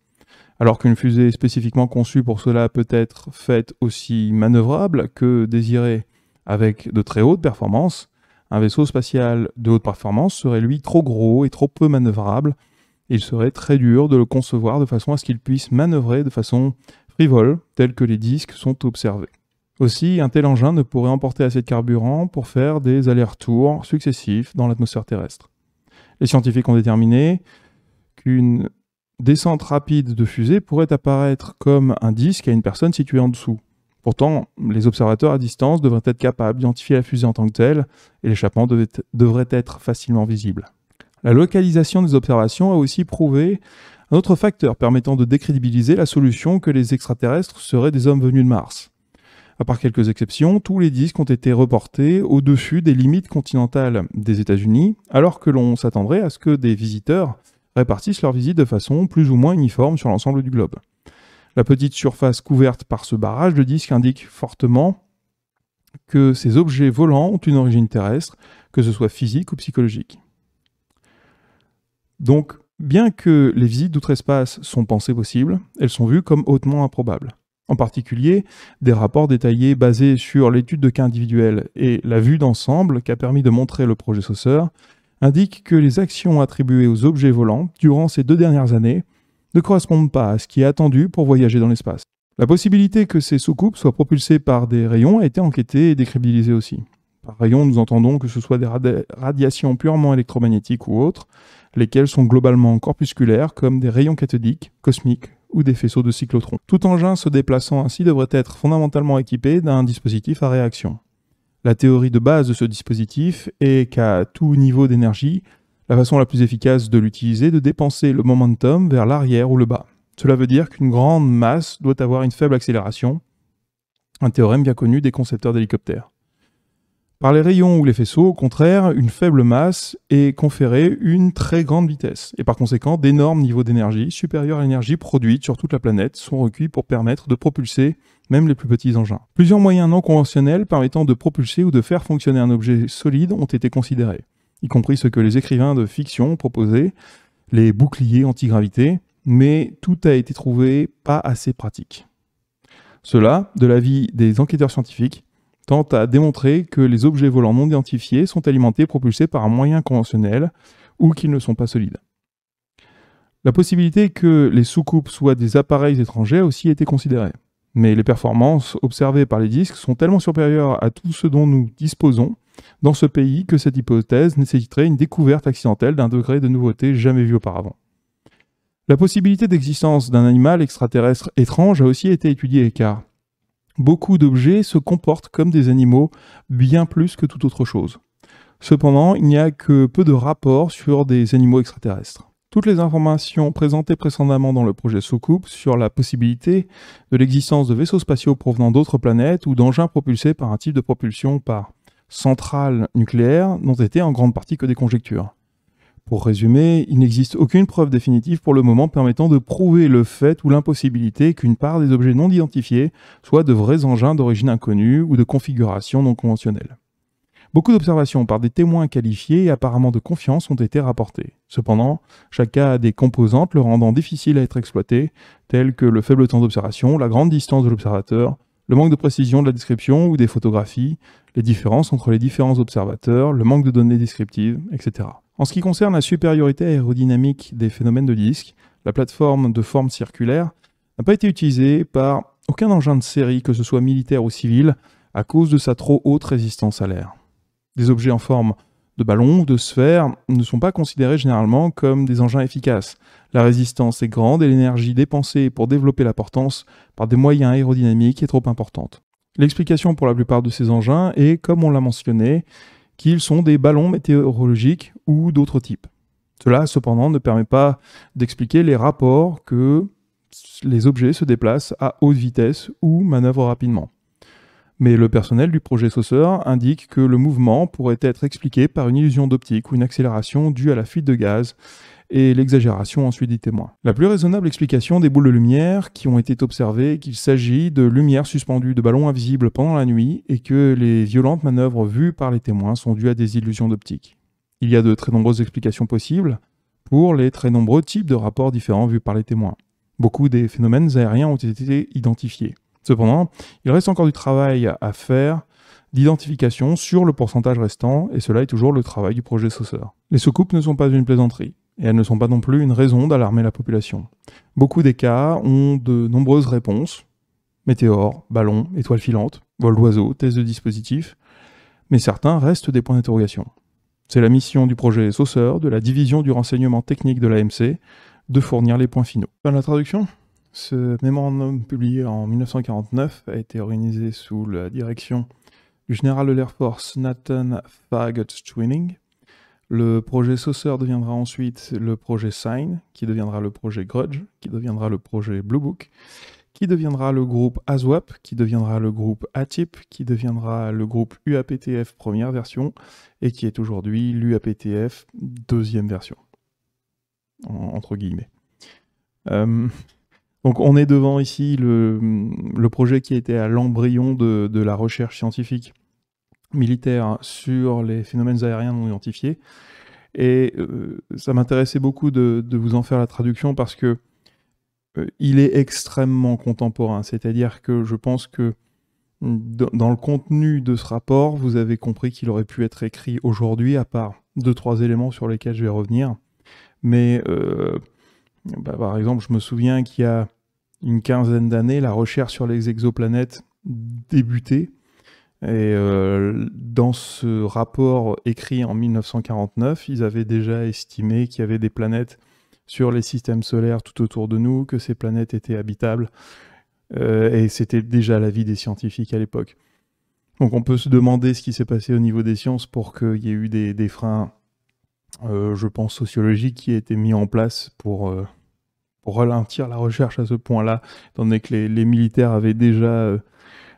Alors qu'une fusée spécifiquement conçue pour cela peut être faite aussi manœuvrable que désirée avec de très hautes performances, un vaisseau spatial de haute performance serait lui trop gros et trop peu manœuvrable. Il serait très dur de le concevoir de façon à ce qu'il puisse manœuvrer de façon frivole, tel que les disques sont observés. Aussi, un tel engin ne pourrait emporter assez de carburant pour faire des allers-retours successifs dans l'atmosphère terrestre. Les scientifiques ont déterminé qu'une descente rapide de fusée pourrait apparaître comme un disque à une personne située en dessous. Pourtant, les observateurs à distance devraient être capables d'identifier la fusée en tant que telle, et l'échappement devrait être facilement visible. La localisation des observations a aussi prouvé un autre facteur permettant de décrédibiliser la solution que les extraterrestres seraient des hommes venus de Mars. À part quelques exceptions, tous les disques ont été reportés au-dessus des limites continentales des États-Unis, alors que l'on s'attendrait à ce que des visiteurs répartissent leurs visites de façon plus ou moins uniforme sur l'ensemble du globe. La petite surface couverte par ce barrage de disques indique fortement que ces objets volants ont une origine terrestre, que ce soit physique ou psychologique. Donc, bien que les visites d'outre-espace sont pensées possibles, elles sont vues comme hautement improbables. En particulier, des rapports détaillés basés sur l'étude de cas individuels et la vue d'ensemble qu'a permis de montrer le projet Saucer indiquent que les actions attribuées aux objets volants durant ces 2 dernières années ne correspondent pas à ce qui est attendu pour voyager dans l'espace. La possibilité que ces soucoupes soient propulsées par des rayons a été enquêtée et décrédibilisée aussi. Par rayons, nous entendons que ce soit des radiations purement électromagnétiques ou autres, lesquelles sont globalement corpusculaires comme des rayons cathodiques, cosmiques ou des faisceaux de cyclotrons. Tout engin se déplaçant ainsi devrait être fondamentalement équipé d'un dispositif à réaction. La théorie de base de ce dispositif est qu'à tout niveau d'énergie, la façon la plus efficace de l'utiliser est de dépenser le momentum vers l'arrière ou le bas. Cela veut dire qu'une grande masse doit avoir une faible accélération, un théorème bien connu des concepteurs d'hélicoptères. Par les rayons ou les faisceaux, au contraire, une faible masse est conférée une très grande vitesse, et par conséquent, d'énormes niveaux d'énergie, supérieurs à l'énergie produite sur toute la planète, sont requis pour permettre de propulser même les plus petits engins. Plusieurs moyens non conventionnels permettant de propulser ou de faire fonctionner un objet solide ont été considérés, y compris ce que les écrivains de fiction ont proposé, les boucliers antigravité, mais tout a été trouvé pas assez pratique. Cela, de l'avis des enquêteurs scientifiques, tente à démontrer que les objets volants non identifiés sont alimentés et propulsés par un moyen conventionnel ou qu'ils ne sont pas solides. La possibilité que les sous-coupes soient des appareils étrangers a aussi été considérée. Mais les performances observées par les disques sont tellement supérieures à tout ce dont nous disposons dans ce pays que cette hypothèse nécessiterait une découverte accidentelle d'un degré de nouveauté jamais vu auparavant. La possibilité d'existence d'un animal extraterrestre étrange a aussi été étudiée car beaucoup d'objets se comportent comme des animaux bien plus que toute autre chose. Cependant, il n'y a que peu de rapports sur des animaux extraterrestres. Toutes les informations présentées précédemment dans le projet Soucoupe sur la possibilité de l'existence de vaisseaux spatiaux provenant d'autres planètes ou d'engins propulsés par un type de propulsion par centrale nucléaire n'ont été en grande partie que des conjectures. Pour résumer, il n'existe aucune preuve définitive pour le moment permettant de prouver le fait ou l'impossibilité qu'une part des objets non identifiés soient de vrais engins d'origine inconnue ou de configuration non conventionnelle. Beaucoup d'observations par des témoins qualifiés et apparemment de confiance ont été rapportées. Cependant, chaque cas a des composantes le rendant difficile à être exploité, telles que le faible temps d'observation, la grande distance de l'observateur, le manque de précision de la description ou des photographies, les différences entre les différents observateurs, le manque de données descriptives, etc. En ce qui concerne la supériorité aérodynamique des phénomènes de disque, la plateforme de forme circulaire n'a pas été utilisée par aucun engin de série, que ce soit militaire ou civil, à cause de sa trop haute résistance à l'air. Des objets en forme de ballon ou de sphère ne sont pas considérés généralement comme des engins efficaces. La résistance est grande et l'énergie dépensée pour développer la portance par des moyens aérodynamiques est trop importante. L'explication pour la plupart de ces engins est, comme on l'a mentionné, qu'ils sont des ballons météorologiques ou d'autres types. Cela, cependant, ne permet pas d'expliquer les rapports que les objets se déplacent à haute vitesse ou manœuvrent rapidement. Mais le personnel du projet Saucer indique que le mouvement pourrait être expliqué par une illusion d'optique ou une accélération due à la fuite de gaz et l'exagération ensuite des témoins. La plus raisonnable explication des boules de lumière qui ont été observées est qu'il s'agit de lumière suspendue de ballons invisibles pendant la nuit et que les violentes manœuvres vues par les témoins sont dues à des illusions d'optique. Il y a de très nombreuses explications possibles pour les très nombreux types de rapports différents vus par les témoins. Beaucoup des phénomènes aériens ont été identifiés. Cependant, il reste encore du travail à faire d'identification sur le pourcentage restant, et cela est toujours le travail du projet Saucer. Les soucoupes ne sont pas une plaisanterie, et elles ne sont pas non plus une raison d'alarmer la population. Beaucoup des cas ont de nombreuses réponses, météores, ballons, étoiles filantes, vol d'oiseaux, tests de dispositifs, mais certains restent des points d'interrogation. C'est la mission du projet Saucer, de la division du renseignement technique de l'AMC, de fournir les points finaux. Fin de la traduction. Ce mémorandum publié en 1949 a été organisé sous la direction du général de l'Air Force Nathan Farragut Twining. Le projet Saucer deviendra ensuite le projet Sign, qui deviendra le projet Grudge, qui deviendra le projet Blue Book, qui deviendra le groupe ASWAP, qui deviendra le groupe ATIP, qui deviendra le groupe UAPTF première version, et qui est aujourd'hui l'UAPTF deuxième version, entre guillemets. Donc on est devant ici le projet qui était à l'embryon de la recherche scientifique militaire sur les phénomènes aériens non identifiés. Et ça m'intéressait beaucoup de vous en faire la traduction parce que il est extrêmement contemporain. C'est-à-dire que je pense que dans le contenu de ce rapport, vous avez compris qu'il aurait pu être écrit aujourd'hui, à part 2-3 éléments sur lesquels je vais revenir. Mais par exemple, je me souviens qu'il y a une quinzaine d'années, la recherche sur les exoplanètes débutait. Et dans ce rapport écrit en 1949, ils avaient déjà estimé qu'il y avait des planètes sur les systèmes solaires tout autour de nous, que ces planètes étaient habitables. Et c'était déjà l'avis des scientifiques à l'époque. Donc on peut se demander ce qui s'est passé au niveau des sciences pour qu'il y ait eu des freins, je pense, sociologiques qui aient été mis en place pour ralentir la recherche à ce point-là, étant donné que les militaires avaient déjà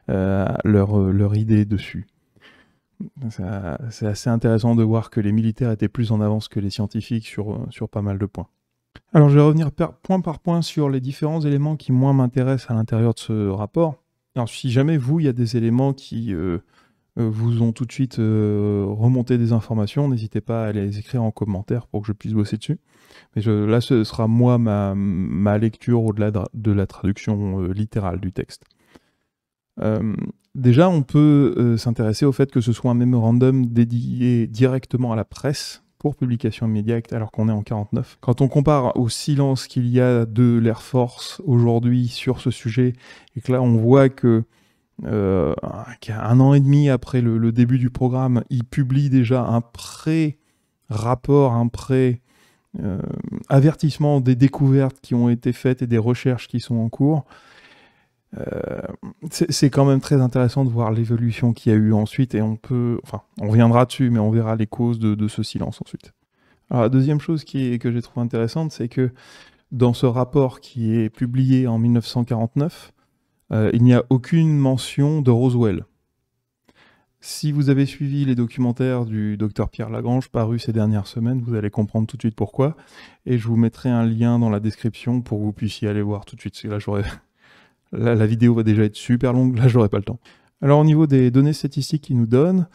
leur idée dessus. C'est assez intéressant de voir que les militaires étaient plus en avance que les scientifiques sur pas mal de points. Alors je vais revenir point par point sur les différents éléments qui moins m'intéressent à l'intérieur de ce rapport. Alors si jamais il y a des éléments qui vous ont tout de suite remonté des informations, n'hésitez pas à les écrire en commentaire pour que je puisse bosser dessus. Mais là, ce sera moi ma lecture au-delà de la traduction littérale du texte. Déjà, on peut s'intéresser au fait que ce soit un mémorandum dédié directement à la presse pour publication immédiate alors qu'on est en 49. Quand on compare au silence qu'il y a de l'Air Force aujourd'hui sur ce sujet, et que là on voit que qu'un an et demi après le début du programme, ils publient déjà un pré-rapport, un pré-avertissement des découvertes qui ont été faites et des recherches qui sont en cours. C'est quand même très intéressant de voir l'évolution qu'il y a eu ensuite, et on reviendra dessus, mais on verra les causes de ce silence ensuite. Alors, la deuxième chose que j'ai trouvé intéressante, c'est que dans ce rapport qui est publié en 1949, il n'y a aucune mention de Roswell. Si vous avez suivi les documentaires du Dr Pierre Lagrange parus ces dernières semaines, vous allez comprendre tout de suite pourquoi, et je vous mettrai un lien dans la description pour que vous puissiez aller voir tout de suite. Là, la vidéo va déjà être super longue, là j'aurai pas le temps. Alors au niveau des données statistiques qu'il nous donne,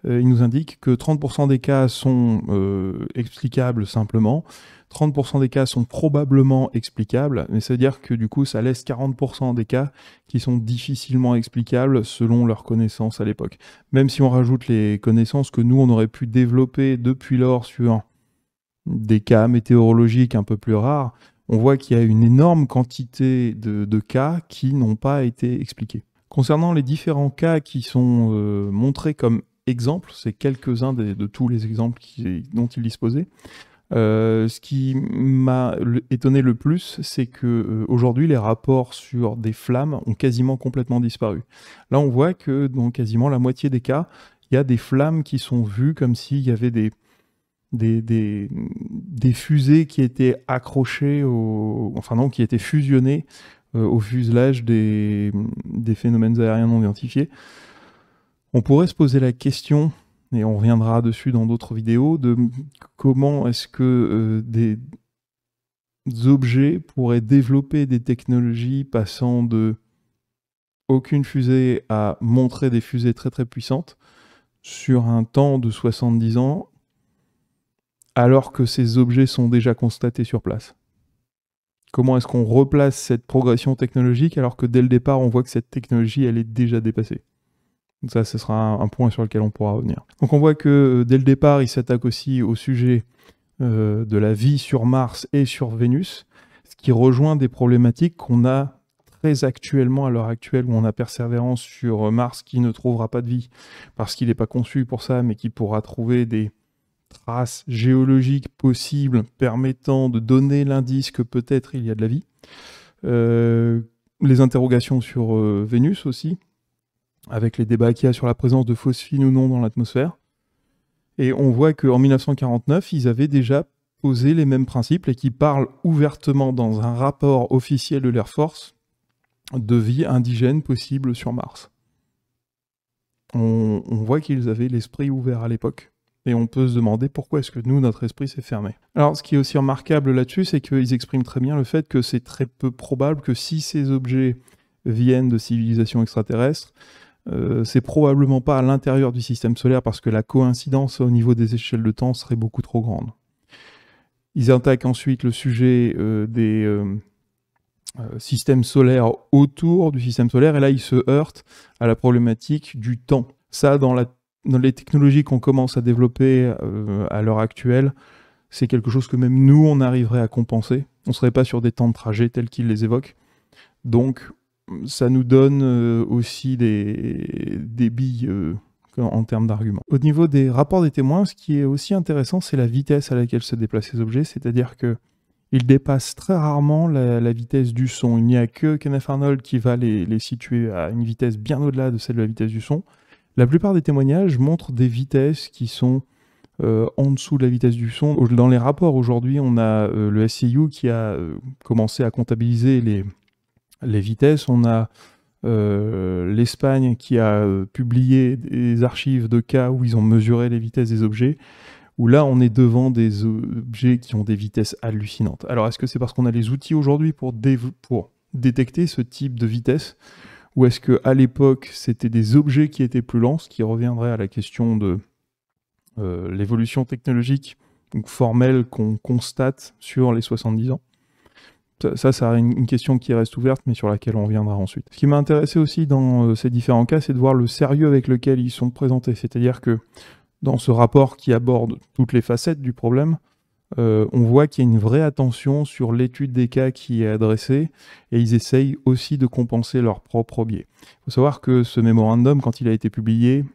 il nous indique que 30% des cas sont explicables simplement, 30% des cas sont probablement explicables, mais ça veut dire que du coup ça laisse 40% des cas qui sont difficilement explicables selon leurs connaissances à l'époque. Même si on rajoute les connaissances que nous on aurait pu développer depuis lors sur des cas météorologiques un peu plus rares, on voit qu'il y a une énorme quantité de cas qui n'ont pas été expliqués. Concernant les différents cas qui sont montrés comme exemples, c'est quelques-uns de tous les exemples dont il disposait. Ce qui m'a étonné le plus, c'est que aujourd'hui les rapports sur des flammes ont quasiment complètement disparu. Là, on voit que dans quasiment la moitié des cas, il y a des flammes qui sont vues comme s'il y avait des fusées qui étaient accrochées, qui étaient fusionnées au fuselage des phénomènes aériens non identifiés. On pourrait se poser la question, et on reviendra dessus dans d'autres vidéos, de comment est-ce que des objets pourraient développer des technologies passant de aucune fusée à montrer des fusées très très puissantes sur un temps de 70 ans, alors que ces objets sont déjà constatés sur place. Comment est-ce qu'on replace cette progression technologique alors que dès le départ, on voit que cette technologie, elle est déjà dépassée? Donc ça, ce sera un point sur lequel on pourra revenir. Donc on voit que dès le départ, il s'attaque aussi au sujet de la vie sur Mars et sur Vénus, ce qui rejoint des problématiques qu'on a très actuellement, à l'heure actuelle, où on a Persévérance sur Mars qui ne trouvera pas de vie parce qu'il n'est pas conçu pour ça, mais qui pourra trouver des traces géologiques possibles permettant de donner l'indice que peut-être il y a de la vie. Les interrogations sur Vénus aussi, avec les débats qu'il y a sur la présence de phosphine ou non dans l'atmosphère. Et on voit qu'en 1949, ils avaient déjà posé les mêmes principes et qui parlent ouvertement dans un rapport officiel de l'Air Force de vie indigène possible sur Mars. On voit qu'ils avaient l'esprit ouvert à l'époque. Et on peut se demander pourquoi est-ce que nous, notre esprit s'est fermé. Alors, ce qui est aussi remarquable là-dessus, c'est qu'ils expriment très bien le fait que c'est très peu probable que si ces objets viennent de civilisations extraterrestres, c'est probablement pas à l'intérieur du système solaire parce que la coïncidence au niveau des échelles de temps serait beaucoup trop grande. Ils attaquent ensuite le sujet des systèmes solaires autour du système solaire, et là ils se heurtent à la problématique du temps. Ça, dans les technologies qu'on commence à développer à l'heure actuelle, c'est quelque chose que même nous, on arriverait à compenser. On ne serait pas sur des temps de trajet tels qu'ils les évoquent. Donc, ça nous donne aussi des billes en termes d'arguments. Au niveau des rapports des témoins, ce qui est aussi intéressant, c'est la vitesse à laquelle se déplacent ces objets, c'est-à-dire qu'ils dépassent très rarement la vitesse du son. Il n'y a que Kenneth Arnold qui va les situer à une vitesse bien au-delà de celle de la vitesse du son. La plupart des témoignages montrent des vitesses qui sont en dessous de la vitesse du son. Dans les rapports aujourd'hui, on a le SCU qui a commencé à comptabiliser les vitesses. On a l'Espagne qui a publié des archives de cas où ils ont mesuré les vitesses des objets, où là on est devant des objets qui ont des vitesses hallucinantes. Alors est-ce que c'est parce qu'on a les outils aujourd'hui pour détecter ce type de vitesse, ou est-ce qu'à l'époque c'était des objets qui étaient plus lents, ce qui reviendrait à la question de l'évolution technologique donc formelle qu'on constate sur les 70 ans? Ça une question qui reste ouverte, mais sur laquelle on reviendra ensuite. Ce qui m'a intéressé aussi dans ces différents cas, c'est de voir le sérieux avec lequel ils sont présentés. C'est-à-dire que Dans ce rapport qui aborde toutes les facettes du problème, on voit qu'il y a une vraie attention sur l'étude des cas qui est adressée, et ils essayent aussi de compenser leur propre biais. Il faut savoir que ce mémorandum, quand il a été publié,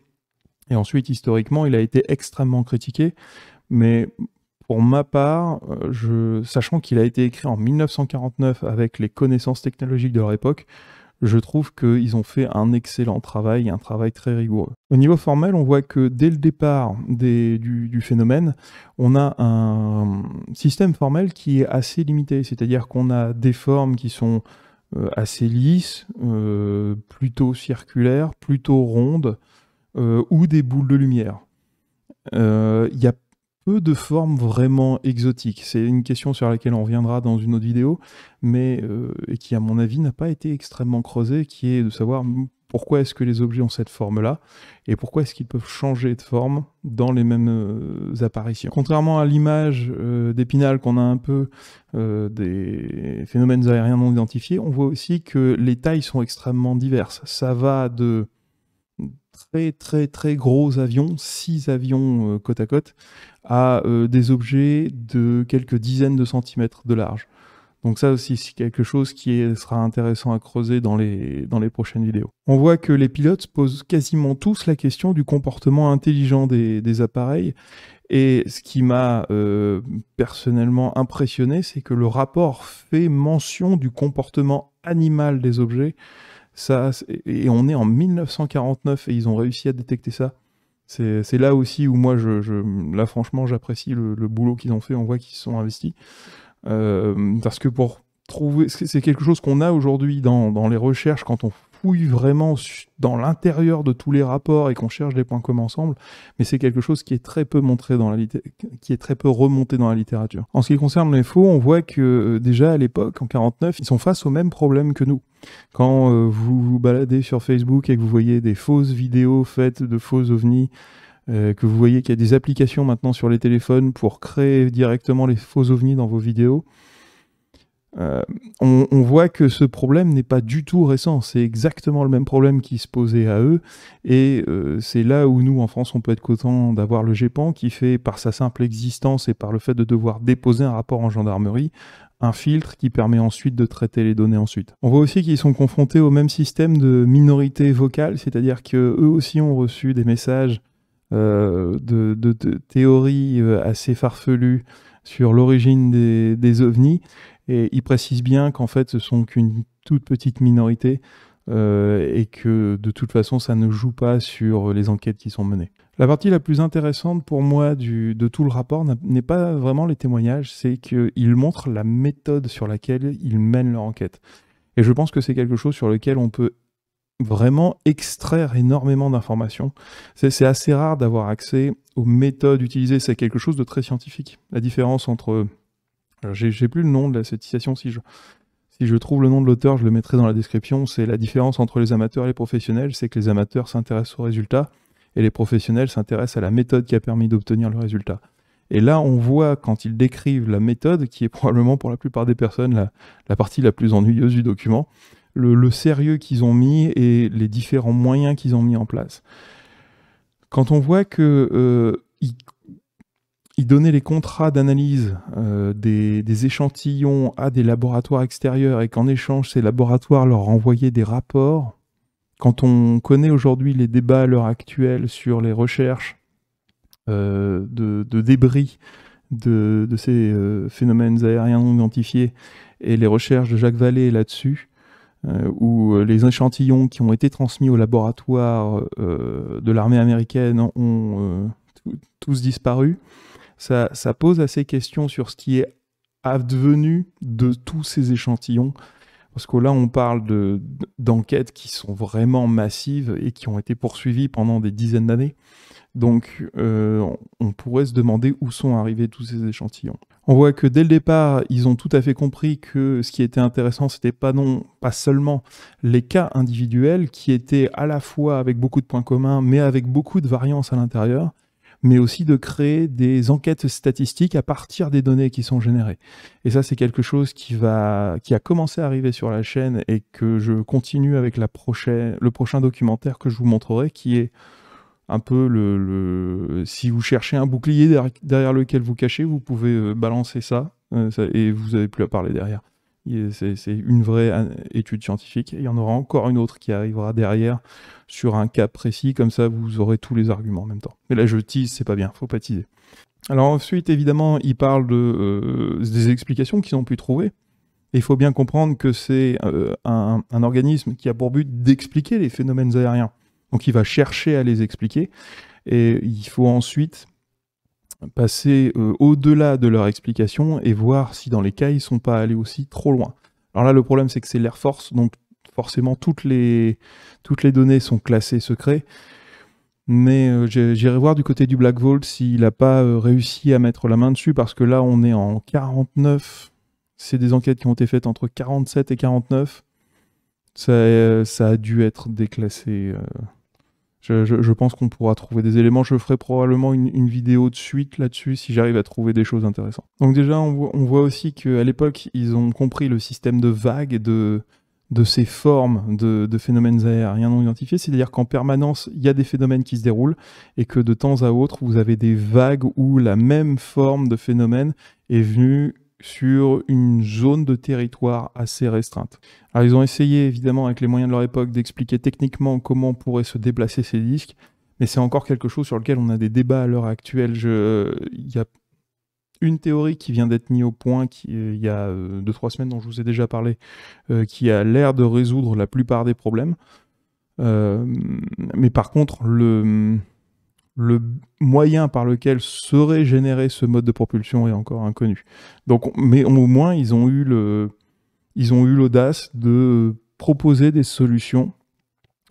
et ensuite historiquement, il a été extrêmement critiqué, mais pour ma part, sachant qu'il a été écrit en 1949 avec les connaissances technologiques de leur époque, je trouve qu'ils ont fait un excellent travail, un travail très rigoureux. Au niveau formel, on voit que dès le départ du phénomène, on a un système formel qui est assez limité, c'est-à-dire qu'on a des formes qui sont assez lisses, plutôt circulaires, plutôt rondes, ou des boules de lumière. Il y a peu de formes vraiment exotiques. C'est une question sur laquelle on reviendra dans une autre vidéo, mais et qui, à mon avis, n'a pas été extrêmement creusée, qui est de savoir pourquoi est-ce que les objets ont cette forme-là, et pourquoi est-ce qu'ils peuvent changer de forme dans les mêmes apparitions. Contrairement à l'image d'Épinal qu'on a un peu des phénomènes aériens non identifiés, on voit aussi que les tailles sont extrêmement diverses. Ça va de très gros avions, 6 avions côte à côte, à des objets de quelques dizaines de centimètres de large. Donc ça aussi, c'est quelque chose qui sera intéressant à creuser dans les prochaines vidéos. On voit que les pilotes posent quasiment tous la question du comportement intelligent des appareils, et ce qui m'a personnellement impressionné, c'est que le rapport fait mention du comportement animal des objets. Et on est en 1949 et ils ont réussi à détecter ça. C'est là aussi où moi, là franchement, j'apprécie le boulot qu'ils ont fait. On voit qu'ils se sont investis. Parce que pour trouver... C'est quelque chose qu'on a aujourd'hui dans les recherches, quand on fouille vraiment dans l'intérieur de tous les rapports et qu'on cherche des points communs ensemble, mais c'est quelque chose qui est très peu montré qui est très peu remonté dans la littérature. En ce qui concerne les faux, on voit que déjà à l'époque, en 49, ils sont face au même problème que nous. Quand vous vous baladez sur Facebook et que vous voyez des fausses vidéos faites de faux ovnis, que vous voyez qu'il y a des applications maintenant sur les téléphones pour créer directement les faux ovnis dans vos vidéos, on voit que ce problème n'est pas du tout récent. C'est exactement le même problème qui se posait à eux, et c'est là où nous, en France, on peut être content d'avoir le GEPAN qui fait, par sa simple existence et par le fait de devoir déposer un rapport en gendarmerie, un filtre qui permet ensuite de traiter les données ensuite. On voit aussi qu'ils sont confrontés au même système de minorité vocale, c'est-à-dire qu'eux aussi ont reçu des messages de théories assez farfelues sur l'origine des ovnis, et ils précisent bien qu'en fait ce sont qu'une toute petite minorité et que de toute façon ça ne joue pas sur les enquêtes qui sont menées. La partie la plus intéressante pour moi de tout le rapport n'est pas vraiment les témoignages, c'est qu'ils montrent la méthode sur laquelle ils mènent leur enquête. Et je pense que c'est quelque chose sur lequel on peut vraiment extraire énormément d'informations. C'est assez rare d'avoir accès aux méthodes utilisées, c'est quelque chose de très scientifique. La différence entre... J'ai plus le nom de cette citation, si je trouve le nom de l'auteur, je le mettrai dans la description. C'est la différence entre les amateurs et les professionnels, c'est que les amateurs s'intéressent au résultat, et les professionnels s'intéressent à la méthode qui a permis d'obtenir le résultat. Et là, on voit, quand ils décrivent la méthode, qui est probablement pour la plupart des personnes la partie la plus ennuyeuse du document, le sérieux qu'ils ont mis et les différents moyens qu'ils ont mis en place. Quand on voit que ils donnaient les contrats d'analyse des échantillons à des laboratoires extérieurs, et qu'en échange, ces laboratoires leur envoyaient des rapports, quand on connaît aujourd'hui les débats à l'heure actuelle sur les recherches de débris de ces phénomènes aériens non identifiés, et les recherches de Jacques Vallée là-dessus, où les échantillons qui ont été transmis au laboratoire de l'armée américaine ont tous disparu, ça pose assez questions sur ce qui est advenu de tous ces échantillons. Parce que là, on parle d'enquêtes qui sont vraiment massives et qui ont été poursuivies pendant des dizaines d'années. Donc, on pourrait se demander où sont arrivés tous ces échantillons. On voit que dès le départ, ils ont tout à fait compris que ce qui était intéressant, c'était pas seulement les cas individuels, qui étaient à la fois avec beaucoup de points communs, mais avec beaucoup de variances à l'intérieur, mais aussi de créer des enquêtes statistiques à partir des données qui sont générées. Et ça, c'est quelque chose qui a commencé à arriver sur la chaîne, et que je continue avec le prochain documentaire que je vous montrerai, qui est un peu si vous cherchez un bouclier derrière lequel vous cachez, vous pouvez balancer ça, et vous n'avez plus à parler derrière. C'est une vraie étude scientifique. Il y en aura encore une autre qui arrivera derrière sur un cas précis, comme ça vous aurez tous les arguments en même temps. Mais là je tease, c'est pas bien, faut pas teaser. Alors ensuite, évidemment, il parle des explications qu'ils ont pu trouver. Et il faut bien comprendre que c'est un organisme qui a pour but d'expliquer les phénomènes aériens. Donc il va chercher à les expliquer, et il faut ensuite passer au-delà de leur explication et voir si dans les cas ils ne sont pas allés aussi trop loin. Alors là, le problème, c'est que c'est l'Air Force, donc forcément toutes les données sont classées secret. Mais j'irai voir du côté du Black Vault s'il n'a pas réussi à mettre la main dessus, parce que là, on est en 49. C'est des enquêtes qui ont été faites entre 47 et 49. Ça a dû être déclassé. Je pense qu'on pourra trouver des éléments. Je ferai probablement une vidéo de suite là-dessus si j'arrive à trouver des choses intéressantes. Donc déjà, on voit aussi qu'à l'époque, ils ont compris le système de vagues et de ces formes de phénomènes aériens non identifiés. C'est-à-dire qu'en permanence, il y a des phénomènes qui se déroulent et que de temps à autre, vous avez des vagues où la même forme de phénomène est venue sur une zone de territoire assez restreinte. Alors ils ont essayé évidemment avec les moyens de leur époque d'expliquer techniquement comment pourraient se déplacer ces disques, mais c'est encore quelque chose sur lequel on a des débats à l'heure actuelle. Il y a une théorie qui vient d'être mise au point il y a 2-3 semaines, dont je vous ai déjà parlé, qui a l'air de résoudre la plupart des problèmes. Mais par contre, le moyen par lequel serait généré ce mode de propulsion est encore inconnu. Donc, mais au moins, ils ont eu l'audace de proposer des solutions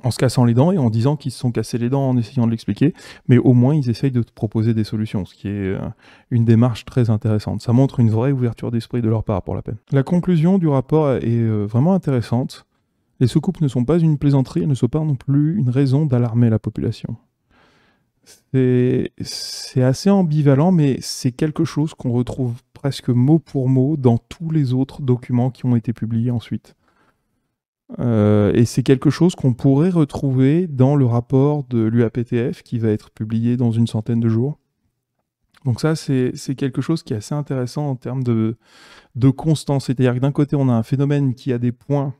en se cassant les dents et en disant qu'ils se sont cassés les dents en essayant de l'expliquer, mais au moins ils essayent de proposer des solutions, ce qui est une démarche très intéressante. Ça montre une vraie ouverture d'esprit de leur part pour la peine. La conclusion du rapport est vraiment intéressante. Les soucoupes ne sont pas une plaisanterie, elles ne sont pas non plus une raison d'alarmer la population. C'est assez ambivalent, mais c'est quelque chose qu'on retrouve presque mot pour mot dans tous les autres documents qui ont été publiés ensuite. Et c'est quelque chose qu'on pourrait retrouver dans le rapport de l'UAPTF qui va être publié dans une centaine de jours. Donc ça, c'est quelque chose qui est assez intéressant en termes de constance. C'est-à-dire que d'un côté, on a un phénomène qui a des points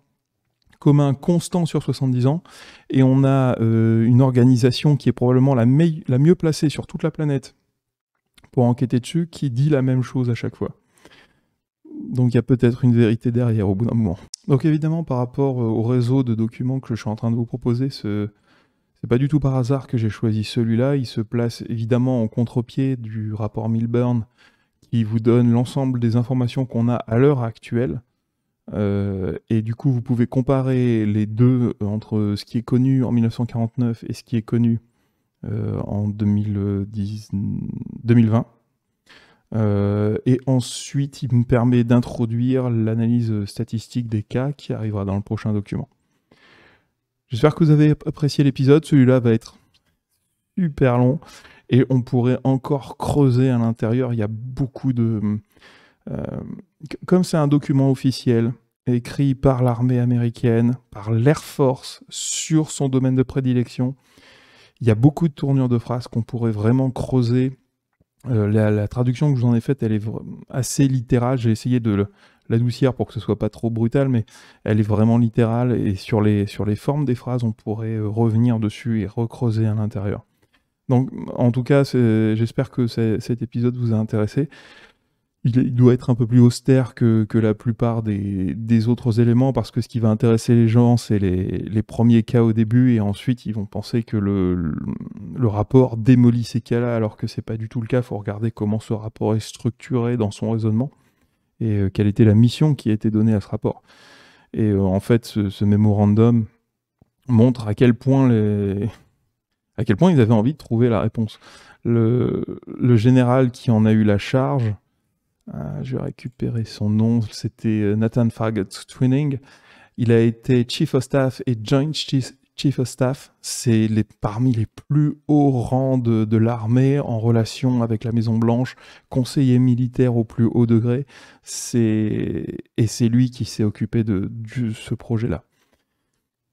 communs constants sur 70 ans, et on a une organisation qui est probablement la mieux placée sur toute la planète pour enquêter dessus, qui dit la même chose à chaque fois. Donc il y a peut-être une vérité derrière au bout d'un moment. Donc évidemment, par rapport au réseau de documents que je suis en train de vous proposer, c'est pas du tout par hasard que j'ai choisi celui-là. Il se place évidemment en contre-pied du rapport Milburn, qui vous donne l'ensemble des informations qu'on a à l'heure actuelle. Et du coup, vous pouvez comparer les deux entre ce qui est connu en 1949 et ce qui est connu en 2020. Et ensuite, il me permet d'introduire l'analyse statistique des cas qui arrivera dans le prochain document. J'espère que vous avez apprécié l'épisode. Celui-là va être super long et on pourrait encore creuser à l'intérieur. Il y a beaucoup de... comme c'est un document officiel, écrit par l'armée américaine, par l'Air Force, sur son domaine de prédilection, il y a beaucoup de tournures de phrases qu'on pourrait vraiment creuser. La traduction que je vous en ai faite, elle est assez littérale. J'ai essayé de l'adoucir pour que ce soit pas trop brutal, mais elle est vraiment littérale. Et sur les formes des phrases, on pourrait revenir dessus et recreuser à l'intérieur. Donc, en tout cas, j'espère que cet épisode vous a intéressé. Il doit être un peu plus austère que la plupart des autres éléments, parce que ce qui va intéresser les gens, c'est les premiers cas au début, et ensuite ils vont penser que le rapport démolit ces cas-là, alors que c'est pas du tout le cas. Il faut regarder comment ce rapport est structuré dans son raisonnement, et quelle était la mission qui a été donnée à ce rapport. Et en fait, ce mémorandum montre à quel point ils avaient envie de trouver la réponse. Le général qui en a eu la charge, je vais récupérer son nom, c'était Nathan Farragut Twining. Il a été Chief of Staff et Joint Chief of Staff. C'est parmi les plus hauts rangs de l'armée en relation avec la Maison-Blanche, conseiller militaire au plus haut degré. Et c'est lui qui s'est occupé de ce projet-là.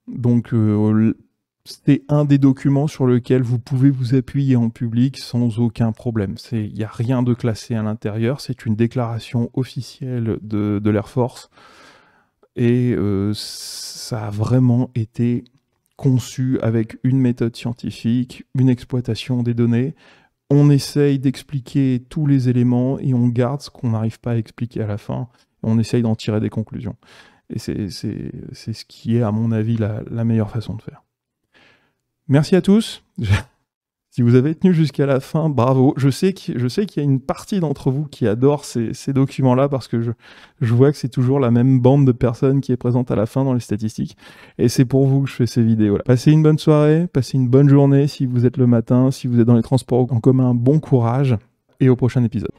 Donc c'est un des documents sur lequel vous pouvez vous appuyer en public sans aucun problème. Il n'y a rien de classé à l'intérieur, c'est une déclaration officielle de l'Air Force. Et ça a vraiment été conçu avec une méthode scientifique, une exploitation des données. On essaye d'expliquer tous les éléments et on garde ce qu'on n'arrive pas à expliquer à la fin. On essaye d'en tirer des conclusions. Et c'est ce qui est, à mon avis, la meilleure façon de faire. Merci à tous. Si vous avez tenu jusqu'à la fin, bravo. Je sais qu'il y a une partie d'entre vous qui adore ces documents-là parce que je vois que c'est toujours la même bande de personnes qui est présente à la fin dans les statistiques. Et c'est pour vous que je fais ces vidéos-là. Passez une bonne soirée, passez une bonne journée si vous êtes le matin, si vous êtes dans les transports en commun, bon courage et au prochain épisode.